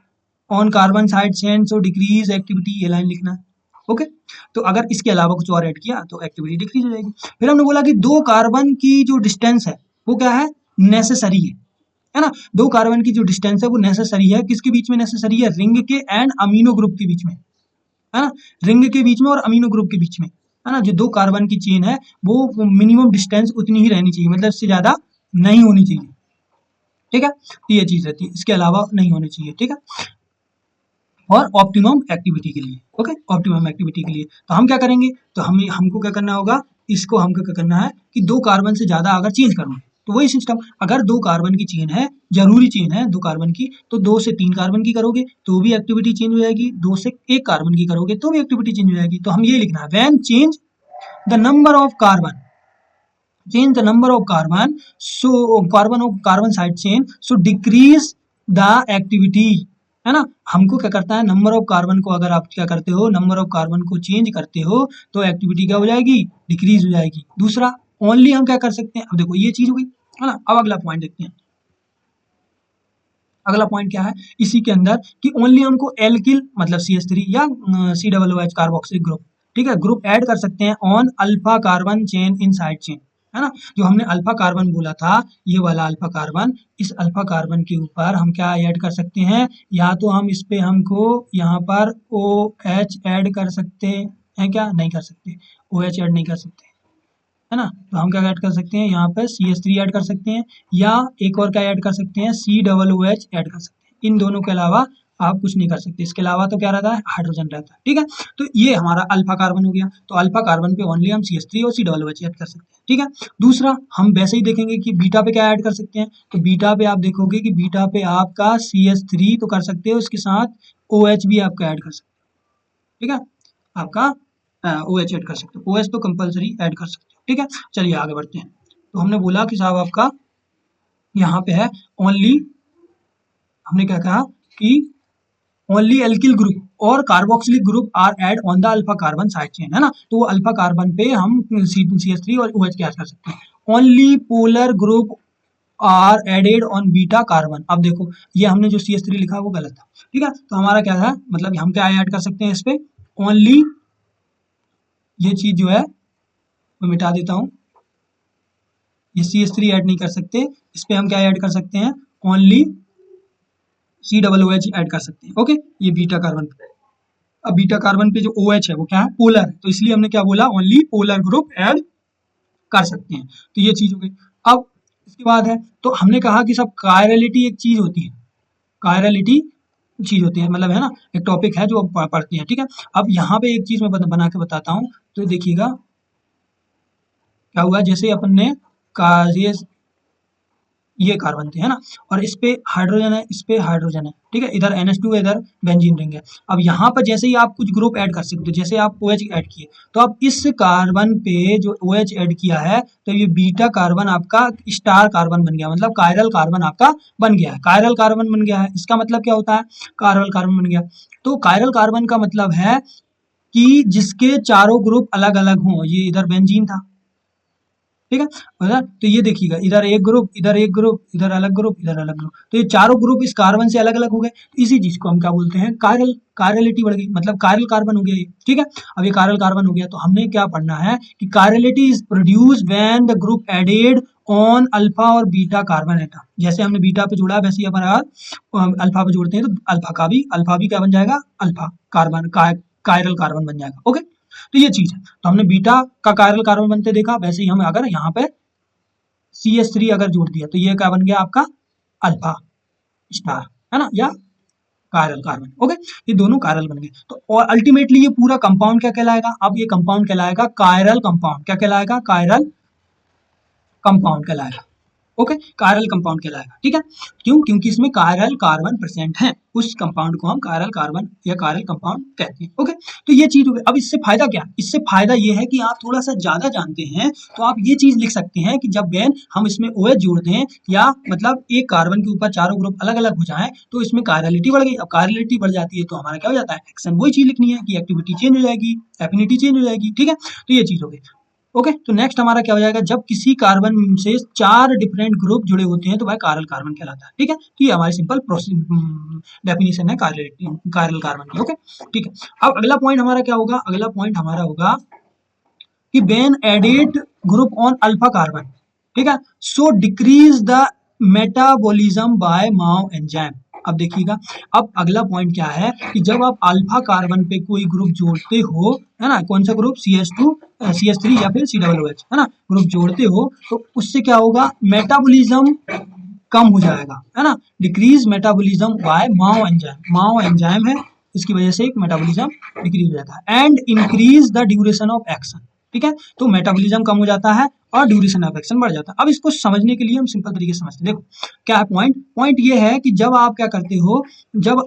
on carbon side chain so decrease activity, ये लाइन लिखना है, ओके। तो अगर इसके अलावा कुछ और ऐड किया तो एक्टिविटी डिक्रीज हो जाएगी। फिर हमने बोला कि दो कार्बन की जो डिस्टेंस है वो क्या है, नेसेसरी है ना, दो कार्बन की जो डिस्टेंस है वो नेसेसरी है, किसके बीच में नेसेसरी है, रिंग के एंड अमीनो ग्रुप के बीच में, है ना, रिंग के बीच में और अमीनो ग्रुप के बीच में, है ना, जो दो कार्बन की चेन है वो मिनिमम डिस्टेंस उतनी ही रहनी चाहिए, मतलब इससे ज्यादा नहीं होनी चाहिए, ठीक है, तो ये चीज रहती है, इसके अलावा नहीं होनी चाहिए, ठीक है, और ऑप्टिमम एक्टिविटी के लिए, ओके, ऑप्टिमम एक्टिविटी के लिए। तो हम क्या करेंगे, तो हमको क्या करना होगा, इसको हमको क्या करना है कि दो कार्बन से ज्यादा अगर चेंज करना है तो वही सिस्टम, अगर दो कार्बन की चेन है, जरूरी चेन है दो कार्बन की, तो 2 से 3 कार्बन की करोगे तो भी एक्टिविटी चेंज हो जाएगी, 2 से 1 कार्बन की करोगे तो भी एक्टिविटी चेंज हो जाएगी। तो हम ये लिखना है, when change the number of carbon, change the number of carbon, so carbon of carbon side chain, so decrease the activity, है ना, हमको क्या करता है, नंबर ऑफ कार्बन को अगर आप क्या करते हो, नंबर ऑफ कार्बन को चेंज करते हो तो एक्टिविटी क्या हो जाएगी, डिक्रीज हो जाएगी। दूसरा, ओनली हम क्या कर सकते हैं, अब देखो ये चीज हो गई, है ना। अब अगला पॉइंट देखते हैं, अगला पॉइंट क्या है इसी के अंदर कि ओनली हमको एल्किल मतलब CH3 या COOH कार्बोक्सिलिक ग्रुप, ठीक है, ग्रुप ऐड कर सकते हैं on alpha carbon chain in side chain, है ना, जो हमने अल्फा कार्बन बोला था, ये वाला अल्फा कार्बन, इस अल्फा कार्बन के ऊपर हम क्या ऐड कर सकते हैं, या तो हम इस पे हमको यहाँ पर OH ऐड कर सकते हैं, क्या नहीं कर सकते, OH ऐड नहीं कर सकते, है ना, तो हम क्या ऐड कर सकते हैं, यहाँ पे CH3 ऐड कर सकते हैं, या एक और क्या ऐड कर सकते हैं, COOH ऐड कर सकते हैं, इन दोनों के अलावा आप कुछ नहीं कर सकते, इसके अलावा तो क्या रहता है, हाइड्रोजन रहता है, ठीक है। तो ये हमारा अल्फा कार्बन हो गया, तो अल्फा कार्बन पे ओनली हम CH3 और COOH ऐड कर सकते हैं, ठीक है। दूसरा, हम वैसे ही देखेंगे कि बीटा पे क्या ऐड कर सकते हैं, तो बीटा पे आप देखोगे कि बीटा पे आपका CH3 तो कर सकते हो, उसके साथ OH भी आपका ऐड कर सकते हो, ठीक है, आपका OH ऐड कर सकते हो, OH तो कंपलसरी ऐड कर सकते हो, ठीक है। चलिए आगे बढ़ते हैं, तो हमने बोला कि साहब आपका यहाँ पे है ओनली, हमने क्या कहा कि ओनली एल्किल ग्रुप और carboxylic group R add on the alpha carbon side chain, है ना, तो वो अल्फा कार्बन पे हम CH3 और OH क्या कर सकते हैं, only polar group are added on beta carbon. अब देखो ये हमने जो CH3 लिखा वो गलत था, ठीक है, तो हमारा क्या था, मतलब हम क्या ऐड कर सकते हैं इस पे, ओनली, ये चीज जो है मैं मिटा देता हूँ, ये CH3 ऐड नहीं कर सकते, इस पे हम क्या ऐड कर सकते हैं, ओनली COOH ऐड कर सकते हैं, ओके, ये बीटा कार्बन पे। अब बीटा कार्बन पे जो OH है वो क्या है, पोलर है, तो इसलिए हमने क्या बोला, ओनली पोलर ग्रुप ऐड कर सकते हैं, तो ये चीज हो गई। अब इसके बाद है, तो हमने कहा कि सब कायरलिटी एक चीज होती है, कायरलिटी चीज होती है, मतलब है ना, एक टॉपिक है जो पढ़ते हैं, ठीक है। अब यहाँ पे एक चीज मैं बना के बताता हूँ, तो देखिएगा क्या हुआ, जैसे अपन ने ये कार्बन थे, है ना, और इस पे हाइड्रोजन है, इस पे हाइड्रोजन है, ठीक है, इधर NH2 है, इधर बेंजीन रिंग है। अब यहाँ पर जैसे ही आप कुछ ग्रुप ऐड कर सकते हो, जैसे आप OH ऐड किए, तो आप इस कार्बन पे जो OH ऐड किया है, तो ये बीटा कार्बन आपका स्टार कार्बन बन गया, मतलब कायरल कार्बन आपका बन गया है, कायरल कार्बन बन गया है। इसका मतलब क्या होता है, कायरल कार्बन बन गया, तो कायरल कार्बन का मतलब है कि जिसके चारों ग्रुप अलग अलग हों, ये इधर बेंजीन था, ठीक है। तो ये देखिएगा, इधर एक ग्रुप, इधर एक ग्रुप, इधर अलग ग्रुप, इधर अलग ग्रुप, तो ये चारों ग्रुप इस कार्बन से अलग अलग हो गए। इसी चीज को हम क्या बोलते हैं, कायरल, कायरलिटी बढ़ गई, मतलब कायरल कार्बन हो गया ये। ठीक है, अब ये कायरल कार्बन हो गया तो हमने क्या पढ़ना है कि chirality is produce when the group added on alpha और बीटा कार्बन एटम। जैसे हमने बीटा पे जोड़ा वैसे ही हमारा अल्फा पे जोड़ते हैं तो अल्फा भी क्या बन जाएगा, अल्फा कार्बन, कायरल कार्बन बन जाएगा। ओके, तो ये चीज है। तो हमने बीटा का कायरल कार्बन बनते देखा, वैसे ही हम अगर यहाँ पे CH3 अगर जोड़ दिया तो ये क्या बन गया आपका, अल्फा स्टार, है ना, या कायरल कार्बन। ओके, ये दोनों कायरल बन गए। तो और अल्टीमेटली ये पूरा कंपाउंड क्या कहलाएगा, अब ये कंपाउंड कहलाएगा कायरल कंपाउंड। क्या कहलाएगा, कायरल कंपाउंड कहलाएगा। ओके, कायरल कंपाउंड कहलाएगा। ठीक है, क्यों, क्योंकि इसमें कायरल कार्बन प्रेजेंट है, उस कंपाउंड को हम कायरल कार्बन या कायरल कंपाउंड कहते हैं। ओके, तो ये चीज हो गई। अब इससे फायदा क्या, इससे फायदा ये है कि आप थोड़ा सा ज्यादा जानते हैं तो आप ये चीज लिख सकते हैं कि जब बेन हम इसमें OH जोड़ दें या मतलब एक कार्बन के ऊपर चारों ग्रुप अलग अलग हो जाए तो इसमें कायरलिटी बढ़ गई। अब कायरलिटी बढ़ जाती है तो हमारा क्या हो जाता है, एक्शन। वही चीज लिखनी है कि एक्टिविटी चेंज हो जाएगी, एफिनिटी चेंज हो जाएगी। ठीक है, तो ये चीज हो गई। ओके, तो नेक्स्ट हमारा क्या हो जाएगा, जब किसी कार्बन से 4 डिफरेंट ग्रुप जुड़े होते हैं तो वह कायरल कार्बन कहलाता है। ठीक है, तो ये हमारी सिंपल डेफिनेशन है कायरल कार्बन की। ओके, ठीक है। अब अगला पॉइंट हमारा क्या होगा, अगला पॉइंट हमारा होगा कि बेन added group on alpha carbon, ठीक है, so decrease the metabolism by MAO enzyme. अब देखिएगा, अब अगला पॉइंट क्या है कि जब आप अल्फा कार्बन पे कोई ग्रुप जोड़ते हो, है ना, कौन सा ग्रुप, CH2 CH3 या फिर COOH, है ना, ग्रुप जोड़ते हो तो उससे क्या होगा, मेटाबॉलिज्म कम हो जाएगा, है ना, decrease metabolism by MAO enzyme. Mao enzyme है, इसकी वजह से एक मेटाबॉलिज्म डिक्रीज हो जाता है and increase the duration of action. ठीक है, तो मेटाबॉलिज्म कम हो जाता है और ड्यूरेशन ऑफ एक्शन बढ़ जाता है। अब इसको समझने के लिए हम सिंपल तरीके से समझते हैं। देखो क्या है पॉइंट, पॉइंट ये है कि जब आप क्या करते हो, जब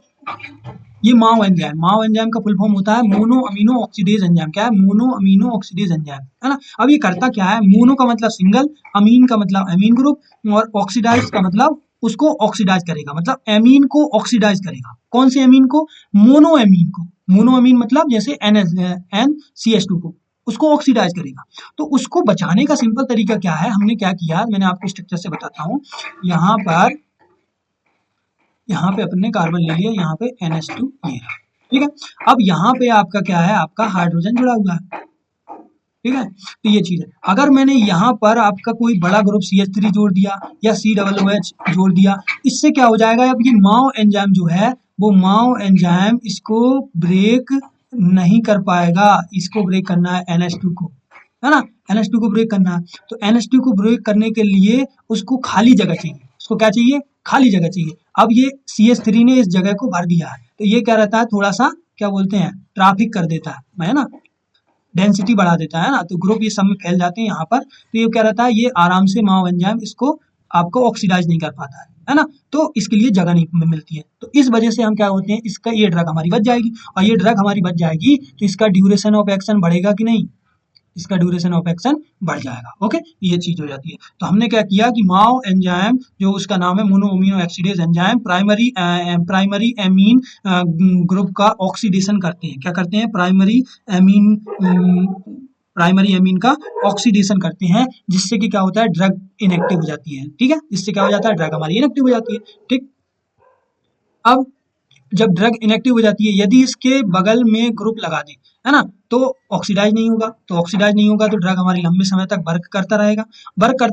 ये माओ एंजाइम का फुल फॉर्म होता है मोनो अमीनो ऑक्सीडेज एंजाइम। क्या है, मोनो अमीनो ऑक्सीडेज एंजाइम, है ना। अब ये करता क्या है, मोनो का मतलब सिंगल, अमीन का मतलब अमीन ग्रुप और ऑक्सीडाइज का मतलब उसको ऑक्सीडाइज करेगा, मतलब एमीन को ऑक्सीडाइज करेगा। कौन से एमीन को, मोनो एमीन को। मोनो अमीन मतलब जैसे NCH2 को, उसको ऑक्सीडाइज करेगा। तो उसको बचाने का सिंपल तरीका क्या है, हमने क्या किया, मैंने आपको स्ट्रक्चर से बताता हूँ। यहाँ पे अपने कार्बन ले लिया, यहाँ पे NH2 ये है। ठीक है, अब यहाँ पे आपका क्या है, आपका हाइड्रोजन जुड़ा हुआ है। ठीक है, तो ये चीज है। अगर मैंने यहाँ पर आपका कोई बड़ा ग्रुप CH3 जोड़ दिया या COOH जोड़ दिया, इससे क्या हो जाएगा, अब ये माओ एंजाइम जो है वो माओ एंजाइम इसको ब्रेक नहीं कर पाएगा। इसको ब्रेक करना है NH2 को, है ना, NH2 को ब्रेक करना है। तो NH2 को ब्रेक करने के लिए उसको खाली जगह चाहिए, उसको क्या चाहिए, खाली जगह चाहिए। अब ये CH3 ने इस जगह को भर दिया है तो ये क्या रहता है, थोड़ा सा क्या बोलते हैं, ट्रैफिक कर देता है ना, डेंसिटी बढ़ा देता है ना, तो ग्रुप ये सब में फैल जाते हैं यहाँ पर। तो ये क्या रहता है, ये आराम से माओ एंजाइम इसको आपको ऑक्सीडाइज नहीं कर पाता है ना, तो इसके लिए जगह नहीं मिलती है। तो इस वजह से हम क्या होते हैं, इसका ये ड्रग हमारी बच जाएगी, और ये ड्रग हमारी बच जाएगी तो इसका ड्यूरेशन ऑफ एक्शन बढ़ेगा कि नहीं, इसका ड्यूरेशन ऑफ एक्शन बढ़ जाएगा। ओके, ये चीज हो जाती है। तो हमने क्या किया कि माओ एंजाइम जो उसका नाम है mono amino oxidase enzyme, primary amine group का ऑक्सीडेशन करते हैं। क्या करते हैं, प्राइमरी एमीन का ऑक्सीडेशन करते हैं, जिससे कि क्या होता है, ड्रग इनएक्टिव हो जाती है। ठीक है, इससे क्या हो जाता है, ड्रग हमारी इनएक्टिव हो जाती है। ठीक, अब जब ड्रग इनएक्टिव हो जाती है, यदि इसके बगल में ग्रुप लगा दें, है ना, तो ऑक्सीडाइज नहीं होगा, तो ऑक्सीडाइज नहीं होगा तो ड्रग हमारी लंबे समय तक वर्क करता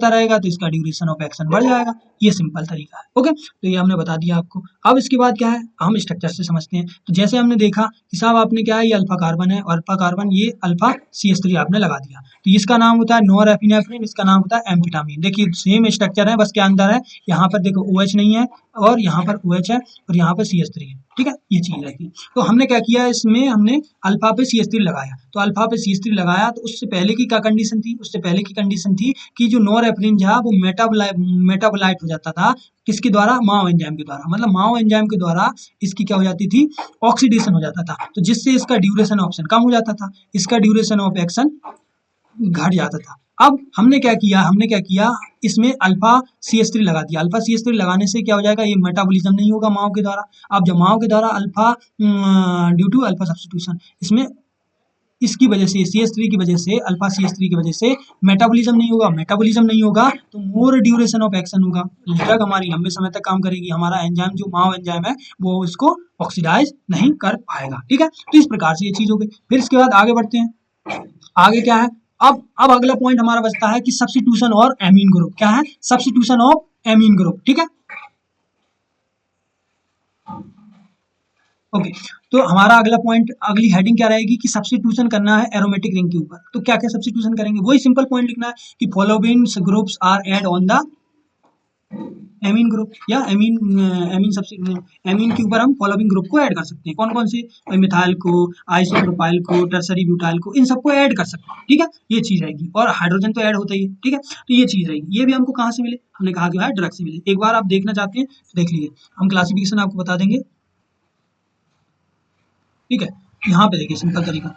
रहेगा तो इसका ड्यूरेशन ऑफ एक्शन बढ़ जाएगा। ये सिंपल तरीका है। ओके, तो ये हमने बता दिया आपको। अब इसके बाद क्या है, हम स्ट्रक्चर से समझते हैं। तो जैसे हमने देखा कि साहब आपने क्या है, ये अल्फा कार्बन है और अल्फा कार्बन ये अल्फा CH3 आपने लगा दिया, तो इसका नाम होता है नॉरएपिनेफ्रिन, इसका नाम होता है एम्फेटामिन। देखिए सेम स्ट्रक्चर है, बस क्या अंदर है, यहाँ पर देखो OH नहीं है और यहाँ पर OH है और यहाँ पर CH3 है। ठीक है, ये चीज रहेगी। तो हमने क्या किया, इसमें हमने अल्फा पे CH3 लगाया, तो अल्फा पे CH3 लगाया तो उससे पहले की क्या कंडीशन थी, उससे पहले की कंडीशन थी कि जो नॉरएपिनेफ्रिन था वो मेटाबोलाइट हो जाता था, किसके द्वारा, माओ एंजाइम के द्वारा, मतलब माओ एंजाइम के द्वारा इसकी क्या हो जाती थी, ऑक्सीडेशन हो जाता था, तो जिससे इसका ड्यूरेशन ऑफ एक्शन कम हो जाता था, इसका ड्यूरेशन ऑफ एक्शन घट जाता था। अब हमने क्या किया, इसमें अल्फा CH3 लगा दिया। अल्फा CH3 लगाने से क्या हो जाएगा, ये मेटाबॉलिज्म नहीं होगा माओ के द्वारा। अब जब माओ के द्वारा alpha due to alpha substitution इसमें इसकी वजह से CH3 की वजह से, अल्फा CH3 की वजह से मेटाबॉलिज्म नहीं होगा, मेटाबॉलिज्म नहीं होगा तो मोर ड्यूरेशन ऑफ एक्शन होगा, ड्रग हमारी लंबे समय तक काम करेगी, हमारा एंजाइम जो माओ एंजाइम है वो इसको ऑक्सीडाइज नहीं कर पाएगा। ठीक है, तो इस प्रकार से ये चीज हो गई। फिर इसके बाद आगे बढ़ते हैं, आगे क्या है, अब अगला पॉइंट हमारा बचता है कि सब्स्टिट्यूशन और एमीन ग्रुप। क्या है? Substitution of amine group. ठीक है, ओके। तो हमारा अगला पॉइंट, अगली हेडिंग क्या रहेगी कि सब्स्टिट्यूशन करना है एरोमेटिक रिंग के ऊपर। तो क्या क्या सब्स्टिट्यूशन करेंगे, वही सिंपल पॉइंट लिखना है कि following groups R add on the amine group, या एमीन के ऊपर हम फॉलोइंग ग्रुप को ऐड कर सकते हैं। कौन कौन से? मिथाइल को, आइसोप्रोपाइल को, टर्सरी ब्यूटाइल को, इन सबको ऐड कर सकते हैं। ठीक है, ये चीज रहेगी। और हाइड्रोजन तो ऐड होता ही है। ठीक है, तो ये चीज रहेगी। ये भी हमको कहाँ से मिले? हमने कहा कि ड्रग से मिले। एक बार आप देखना चाहते हैं तो देख लीजिए, हम क्लासिफिकेशन आपको बता देंगे। ठीक है, यहाँ पे देखिए सिंपल तरीका,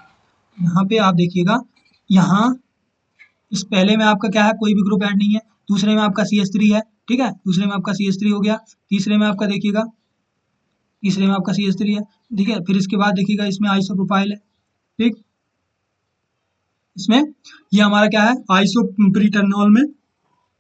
यहाँ पे आप देखिएगा, यहाँ इस पहले में आपका क्या है, कोई भी ग्रुप ऐड नहीं है। दूसरे में आपका CH3 है। ठीक है, दूसरे में आपका CH3 हो गया। तीसरे में आपका देखिएगा, तीसरे में आपका CH3 है। ठीक है, फिर इसके बाद देखिएगा इसमें आइसोप्रोपाइल है। ठीक, इसमें ये हमारा क्या है, आइसोप्रीटरनॉल में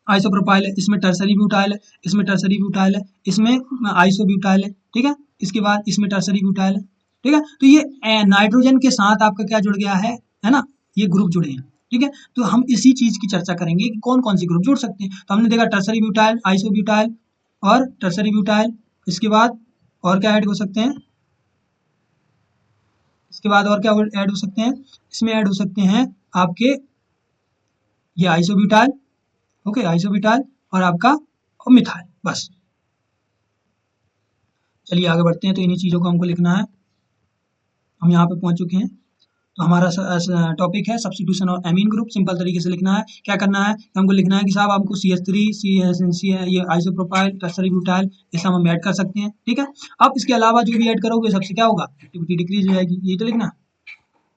आइसोप्रोपाइल है। इसमें टर्सरी ब्यूटाइल है, इसमें टर्सरी ब्यूटाइल है, इसमें आइसोब्यूटाइल है। ठीक है, इसके बाद इसमें टर्सरी ब्यूटाइल है। ठीक है, तो ये नाइट्रोजन के साथ आपका क्या जुड़ गया है ना, ये ग्रुप जुड़े हैं। ठीक है, तो हम इसी चीज की चर्चा करेंगे कि कौन कौन सी ग्रुप जुड़ सकते हैं। तो हमने देखा टर्सरी ब्यूटाइल, आइसोब्यूटाइल और टर्सरी ब्यूटाइल। इसके बाद और क्या ऐड हो सकते हैं, इसके बाद और क्या ऐड हो सकते हैं, इसमें ऐड हो सकते हैं आपके ये आइसोब्यूटाइल, ओके, आइसोब्यूटाइल और आपका मिथाइल। बस, चलिए आगे बढ़ते हैं। तो इन्हीं चीज़ों को हमको लिखना है। हम यहाँ पे पहुँच चुके हैं। तो हमारा टॉपिक है सब्स्टिट्यूशन और एमीन ग्रुप। सिंपल तरीके से लिखना है। क्या करना है, हमको लिखना है कि साहब हमको CH3, ये आइसोप्रोपाइल, टर्सरी ब्यूटाइल, ये सब हम ऐड कर सकते हैं। ठीक है, अब इसके अलावा जो भी ऐड करोगे सबसे क्या होगा, एक्टिविटी डिक्रीज हो जाएगी। यही तो लिखना है।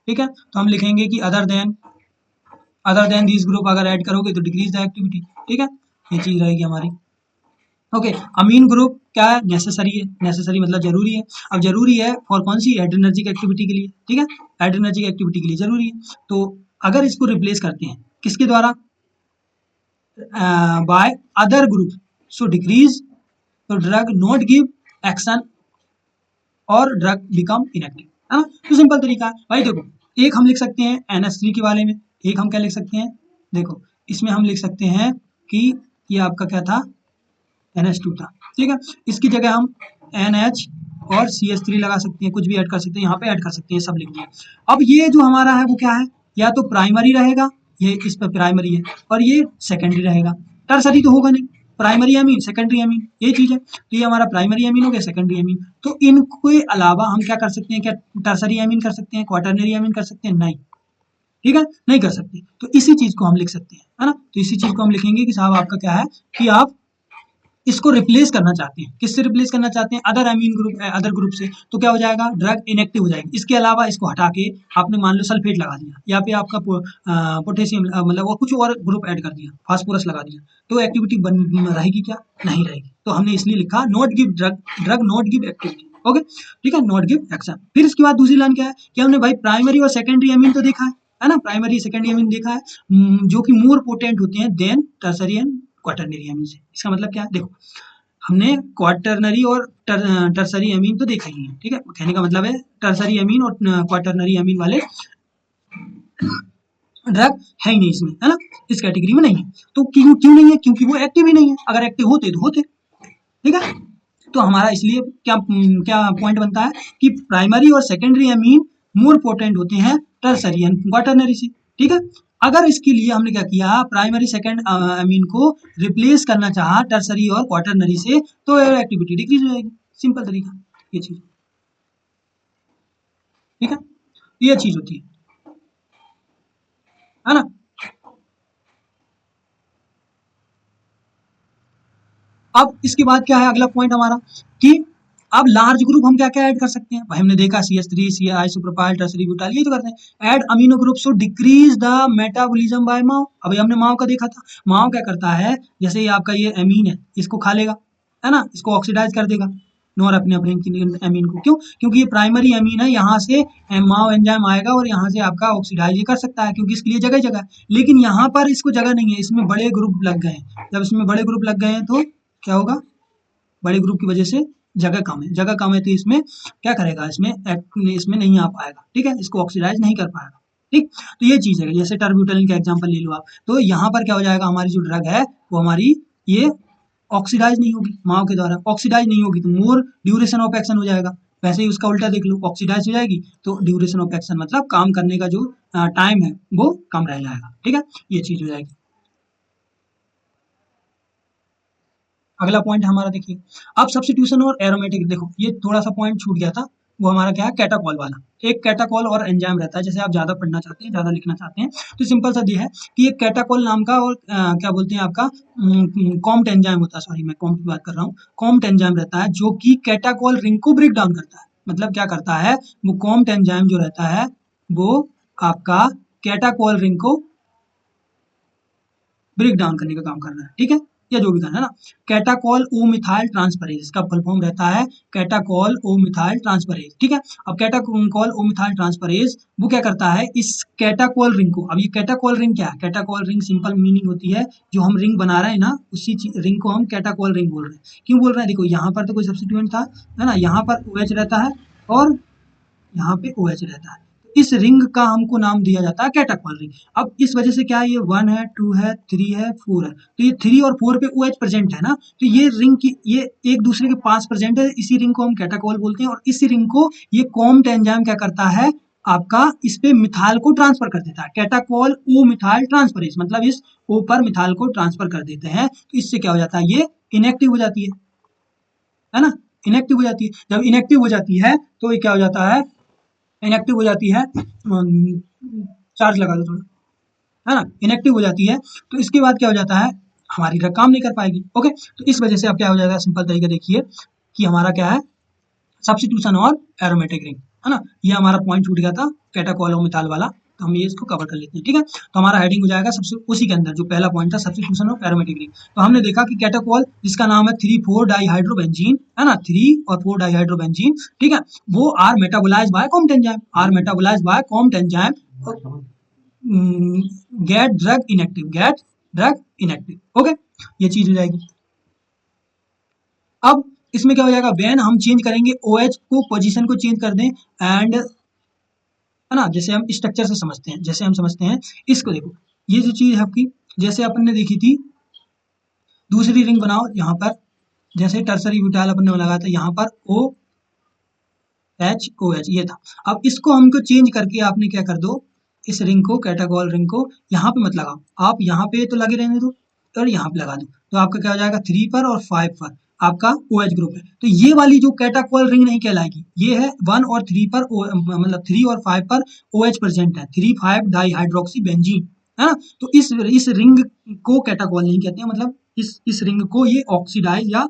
ठीक है, तो हम लिखेंगे कि अदर देन दिस ग्रुप अगर ऐड करोगे तो डिक्रीज द एक्टिविटी। ठीक है, ये चीज़ रहेगी हमारी। ओके, अमीन ग्रुप क्या है, नेसेसरी है। नेसेसरी मतलब जरूरी है। अब जरूरी है फॉर कौन सी, एड्रेनर्जिक एक्टिविटी के लिए। ठीक है, एड्रेनर्जिक एक्टिविटी के लिए जरूरी है। तो अगर इसको रिप्लेस करते हैं किसके द्वारा, by other group, so decrease, तो ड्रग नॉट गिव एक्शन और ड्रग बिकम इनएक्टिव। है ना, तो सिंपल तरीका है भाई। देखो, एक हम लिख सकते हैं NH3 के बारे में, एक हम क्या लिख सकते हैं, देखो इसमें हम लिख सकते हैं कि ये आपका क्या था, NH2 था। ठीक है, इसकी जगह हम NH और CH3 लगा सकते हैं, कुछ भी ऐड कर सकते हैं, यहाँ पे ऐड कर सकते हैं, सब लिख दिया। अब ये जो हमारा है वो क्या है, या तो प्राइमरी रहेगा, ये इस पर प्राइमरी है, और ये सेकेंडरी रहेगा। टर्सरी तो होगा नहीं, प्राइमरी अमीन, सेकेंडरी अमीन, ये चीज है। तो ये हमारा प्राइमरी अमीन हो गया, सेकेंडरी अमीन। तो इनके अलावा हम क्या कर सकते हैं, क्या टर्सरी अमीन कर सकते हैं, क्वाटरनरी अमीन कर सकते हैं? नहीं। ठीक है, नहीं कर सकते। तो इसी चीज को हम लिख सकते हैं, है ना। तो इसी चीज को हम लिखेंगे कि साहब आपका क्या है कि आप इसको रिप्लेस करना चाहते हैं। किससे रिप्लेस करना चाहते हैं, अदर अमीन ग्रुप, अदर ग्रुप से। तो क्या हो जाएगा, ड्रग इनएक्टिव हो जाएगी। इसके अलावा इसको हटा के आपने मान लो सल्फेट लगा दिया, या फिर आपका पोटेशियम मतलब वो कुछ और ग्रुप ऐड कर दिया, फास्फोरस लगा दिया, तो एक्टिविटी रहेगी क्या, नहीं रहेगी। तो हमने इसलिए लिखा not give drug not give activity. Okay, ठीक है, नॉट गिव एक्शन। फिर इसके बाद दूसरी लाइन क्या है कि हमने भाई प्राइमरी और सेकेंडरी अमीन तो देखा है ना, प्राइमरी सेकेंडरी अमीन देखा है, जो कि मोर पोटेंट होते हैं देन टर्सरी एंड क्वाटरनरी अमीन से। इसका मतलब क्या है, देखो हमने क्वाटरनरी और टर्सरी अमीन तो देखा ही है। ठीक है, कहने का मतलब है टर्सरी अमीन और क्वाटरनरी अमीन वाले ड्रग है ही नहीं इसमें, है ना, इस कैटेगरी में नहीं है। तो क्यों क्यों नहीं है, क्योंकि वो एक्टिव ही नहीं है। अगर एक्टिव होते तो होते। ठीक है, तो हमारा इसलिए क्या क्या पॉइंट बनता है कि प्राइमरी और सेकेंडरी अमीन मोर पोटेंट होते हैं टर्सरी एंड क्वाटरनरी से। ठीक है, अगर इसके लिए हमने क्या किया, प्राइमरी सेकेंड अमीन को रिप्लेस करना चाहा टर्सरी और क्वाटरनरी से, तो एक्टिविटी डिक्रीज हो जाएगी। सिंपल तरीका, ये चीज। ठीक है, ये चीज होती है ना। अब इसके बाद क्या है अगला पॉइंट हमारा कि अब लार्ज ग्रुप हम क्या क्या ऐड कर सकते हैं। भाई हमने देखा CH3, सी आइसोप्रोपाइल, टर्सरी ब्यूटाइल, ये तो करते हैं। Add amino group to decrease the metabolism by MAO. अभी हमने माओ का देखा था, माओ क्या करता है, जैसे ये आपका ये अमीन है, इसको खा लेगा, है ना, इसको ऑक्सीडाइज कर देगा। नॉरएपिनेफ्रिन एमीन को। क्यों? क्योंकि ये प्राइमरी एमीन है, यहाँ से माओ एंजाइम आएगा और यहाँ से आपका ऑक्सीडाइज कर सकता है, क्योंकि इसके लिए जगह जगह। लेकिन यहाँ पर इसको जगह नहीं है, इसमें बड़े ग्रुप लग गए हैं। जब इसमें बड़े ग्रुप लग गए हैं तो क्या होगा, बड़े ग्रुप की वजह से जगह कम है, जगह कम है तो इसमें क्या करेगा, इसमें नहीं आ पाएगा, ठीक है, इसको ऑक्सीडाइज नहीं कर पाएगा। ठीक, तो ये चीज है। जैसे टर्ब्यूटलिन का एग्जांपल ले लो आप, तो यहाँ पर क्या हो जाएगा, हमारी जो ड्रग है वो हमारी ये ऑक्सीडाइज नहीं होगी, माओ के द्वारा ऑक्सीडाइज नहीं होगी, तो मोर ड्यूरेशन ऑफ एक्शन हो जाएगा। वैसे ही उसका उल्टा देख लो, ऑक्सीडाइज हो जाएगी तो ड्यूरेशन ऑफ एक्शन मतलब काम करने का जो टाइम है वो कम रह जाएगा। ठीक है, ये चीज हो जाएगी। अगला पॉइंट हमारा देखिए, अब सब्स्टिट्यूशन और एरोमेटिक, देखो ये थोड़ा सा पॉइंट छूट गया था, वो हमारा क्या है, कैटाकॉल वाला। एक कैटाकॉल और एंजाइम रहता है, जैसे आप ज्यादा पढ़ना चाहते हैं, ज्यादा लिखना चाहते हैं, तो सिंपल सा ये है कि एक कैटाकॉल नाम का और क्या बोलते हैं आपका कॉम्ट एंजाइम होता है, सॉरी मैं कॉम्ट की बात कर रहा हूँ, कॉम्ट एंजाइम रहता है जो कि कैटाकॉल रिंग को ब्रेक डाउन करता है। मतलब क्या करता है, वो कॉम्ट एंजाइम जो रहता है वो आपका कैटाकॉल रिंग को ब्रेक डाउन करने का काम कर रहा है। ठीक है, या जो भी करना है ना, कैटाकॉल ओ मिथाइल ट्रांसफरेज, इसका फुल फॉर्म रहता है कैटाकॉल ओ मिथाइल ट्रांसफरेज। ठीक है, अब कैटाकॉल ओ मिथाइल ट्रांसफरेज वो क्या करता है, इस कैटाकॉल रिंग को, अब ये कैटाकॉल रिंग क्या है, कैटाकॉल रिंग सिंपल मीनिंग होती है, जो हम रिंग बना रहे हैं ना, उसी रिंग को हम कैटाकॉल रिंग बोल रहे हैं। क्यों बोल रहे हैं, देखो यहाँ पर तो कोई सब्स्टिट्यूएंट था, है ना, यहाँ पर OH रहता है और यहाँ पे OH रहता है, इस रिंग का हमको नाम दिया जाता है कैटाकॉल रिंग। अब इस वजह से क्या है, ये 1 है, 2 है, 3 है, 4 है, तो ये 3 और 4 पे OH प्रेजेंट है ना, तो ये रिंग की ये एक दूसरे के पास प्रेजेंट है, इसी रिंग को हम कैटाकॉल बोलते हैं। और इसी रिंग को ये कॉम्ट एंजाइम क्या करता है, आपका इस पे मिथाइल को ट्रांसफर कर देता है, कैटाकॉल ओ मिथाइल ट्रांसफरेज, मतलब इस O पर मिथाइल को ट्रांसफर कर देते हैं, तो इससे क्या हो जाता है, ये इनएक्टिव हो जाती है ना, इनएक्टिव हो जाती है। जब इनएक्टिव हो जाती है तो ये क्या हो जाता है, इनएक्टिव हो जाती है, चार्ज लगा दो थोड़ा, है ना, इनएक्टिव हो जाती है, तो इसके बाद क्या हो जाता है, हमारी ड्रग काम नहीं कर पाएगी। ओके, तो इस वजह से अब क्या हो जाएगा, सिंपल तरीका देखिए कि हमारा क्या है, सब्स्टिट्यूशन और एरोमेटिक रिंग, है ना, ये हमारा पॉइंट छूट गया था कैटाकॉल और मिथाइल वाला, तो हम ये इसको कवर कर लेते हैं। ठीक है, तो हमारा हेडिंग हो जाएगा सबसे उसी के अंदर, जो पहला पॉइंट था सब्स्टिट्यूशन ऑफ एरोमेटिक रिंग। तो हमने देखा कि कैटाकॉल जिसका नाम है 3,4 डाइहाइड्रोबेंजीन, है ना, 3 और 4 डाइहाइड्रोबेंजीन, ठीक है, वो are metabolised by COMT enzyme, are metabolised by COMT enzyme, get drug inactive, get drug inactive. Okay, ये चीज हो जाएगी। अब इसमें क्या हो जाएगा, वेन हम चेंज करेंगे OH को, पोजीशन को चेंज कर दें, एंड है ना, जैसे हम स्ट्रक्चर से समझते हैं, जैसे हम समझते हैं इसको, देखो ये जो चीज है आपकी, जैसे अपन ने देखी थी, दूसरी रिंग बनाओ यहाँ पर, जैसे टर्सरी ब्यूटाइल अपन ने लगाया था, यहाँ पर OH ये था। अब इसको हमको चेंज करके आपने क्या कर दो, इस रिंग को, कैटाकॉल रिंग को यहाँ पे मत लगाओ, आप यहाँ पे तो लगे रहने दो और यहाँ पे लगा दो, तो आपका क्या हो जाएगा, 3 पर और 5 पर आपका OH ग्रुप है, तो ये वाली जो कैटाकॉल रिंग नहीं कहलाएगी, ये है 1 और 3 पर मतलब 3 और 5 पर OH प्रेजेंट है, 3,5 डाइहाइड्रोक्सी बेंजीन, है ना, तो इस रिंग को कैटाकॉल नहीं कहते हैं, मतलब इस रिंग को ये ऑक्सीडाइज या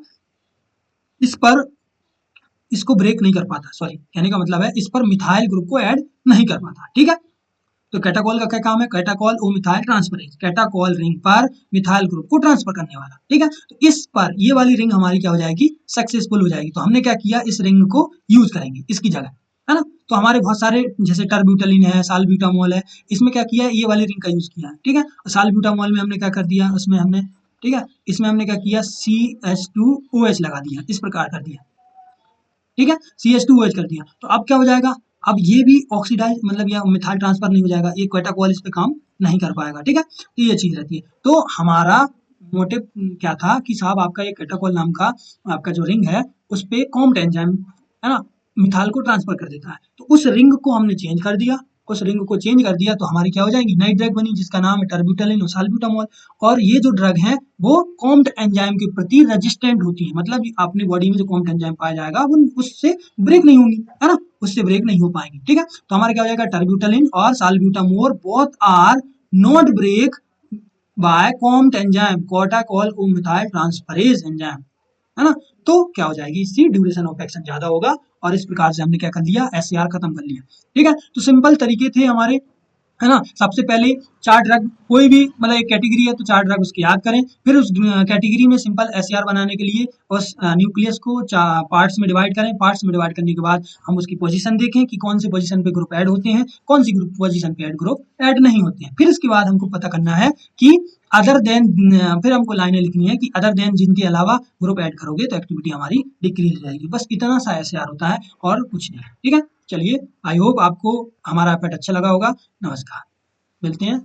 इस पर इसको ब्रेक नहीं कर पाता, सॉरी कहने का मतलब है इस पर मिथाइल ग्रुप को ऐड नहीं कर पाता। ठीक है, तो कैटाकॉल का क्या काम है, कैटाकॉल ओ मिथाइल ट्रांसफरेज, कैटाकॉल रिंग पर मिथाइल ग्रुप को ट्रांसफर करने वाला। ठीक है, तो इस पर ये वाली रिंग हमारी क्या हो जाएगी, सक्सेसफुल हो जाएगी। तो हमने क्या किया, इस रिंग को यूज करेंगे इसकी जगह, है ना, तो हमारे बहुत सारे जैसे टर्ब्यूटलिन है, सालब्यूटामोल है, इसमें क्या किया है, ये वाली रिंग का यूज किया है। ठीक है, सालब्यूटामोल में हमने क्या कर दिया, उसमें हमने, ठीक है, इसमें हमने क्या किया, CH2OH लगा दिया, इस प्रकार कर दिया। ठीक है, CH2OH कर दिया, तो अब क्या हो जाएगा, अब ये भी ऑक्सीडाइज मतलब या मिथाइल ट्रांसफर नहीं हो जाएगा, ये कैटाकॉल इस पे काम नहीं कर पाएगा। ठीक है, तो ये चीज रहती है। तो हमारा मोटिव क्या था कि साहब आपका ये कैटाकॉल नाम का आपका जो रिंग है उस पे कॉम्ट एंजाइम, है ना, मिथाइल को ट्रांसफर कर देता है, तो उस रिंग को हमने चेंज कर दिया, उस रिंग को चेंज कर दिया, तो हमारी क्या हो जाएगी, नई ड्रग बनी जिसका नाम है टर्ब्यूटलिन और सालब्यूटामोल। और ये जो ड्रग है वो कॉम्ट एंजाइम के प्रति रेजिस्टेंट होती है, मतलब अपनी बॉडी में जो कॉम्ट एंजाइम पाया जाएगा वो उससे ब्रेक नहीं होंगी, है ना, उससे ब्रेक नहीं हो पाएंगी। ठीक है, तो हमारा क्या हो जाएगा, टर्ब्यूटलिन और salbutamol both are not break by COMT enzyme, catechol O methyl transferase enzyme, है ना, तो क्या हो जाएगी, इसकी ड्यूरेशन ऑफ एक्शन ज्यादा होगा, और इस प्रकार से हमने क्या कर लिया, SCR खत्म कर लिया। ठीक है, तो सिंपल तरीके थे हमारे है ना। सबसे पहले 4 ड्रग, कोई भी मतलब एक कैटेगरी है तो 4 ड्रग उसकी याद करें। फिर उस कैटेगरी में सिंपल एसईआर बनाने के लिए उस न्यूक्लियस को पार्ट्स में डिवाइड करें। पार्ट्स में डिवाइड करने के बाद हम उसकी पोजीशन देखें कि कौन सी पोजीशन पे ग्रुप ऐड होते हैं, कौन सी ग्रुप पोजीशन पे ग्रुप ऐड नहीं होते हैं। फिर इसके बाद हमको पता करना है कि अदर देन, फिर हमको लाइनें लिखनी है कि अदर देन जिनके अलावा ग्रुप ऐड करोगे तो एक्टिविटी हमारी डिक्रीज हो जाएगी। बस इतना सा एसईआर होता है और कुछ नहीं। ठीक है, चलिए आई होप आपको हमारा एफर्ट अच्छा लगा होगा। नमस्कार, मिलते हैं।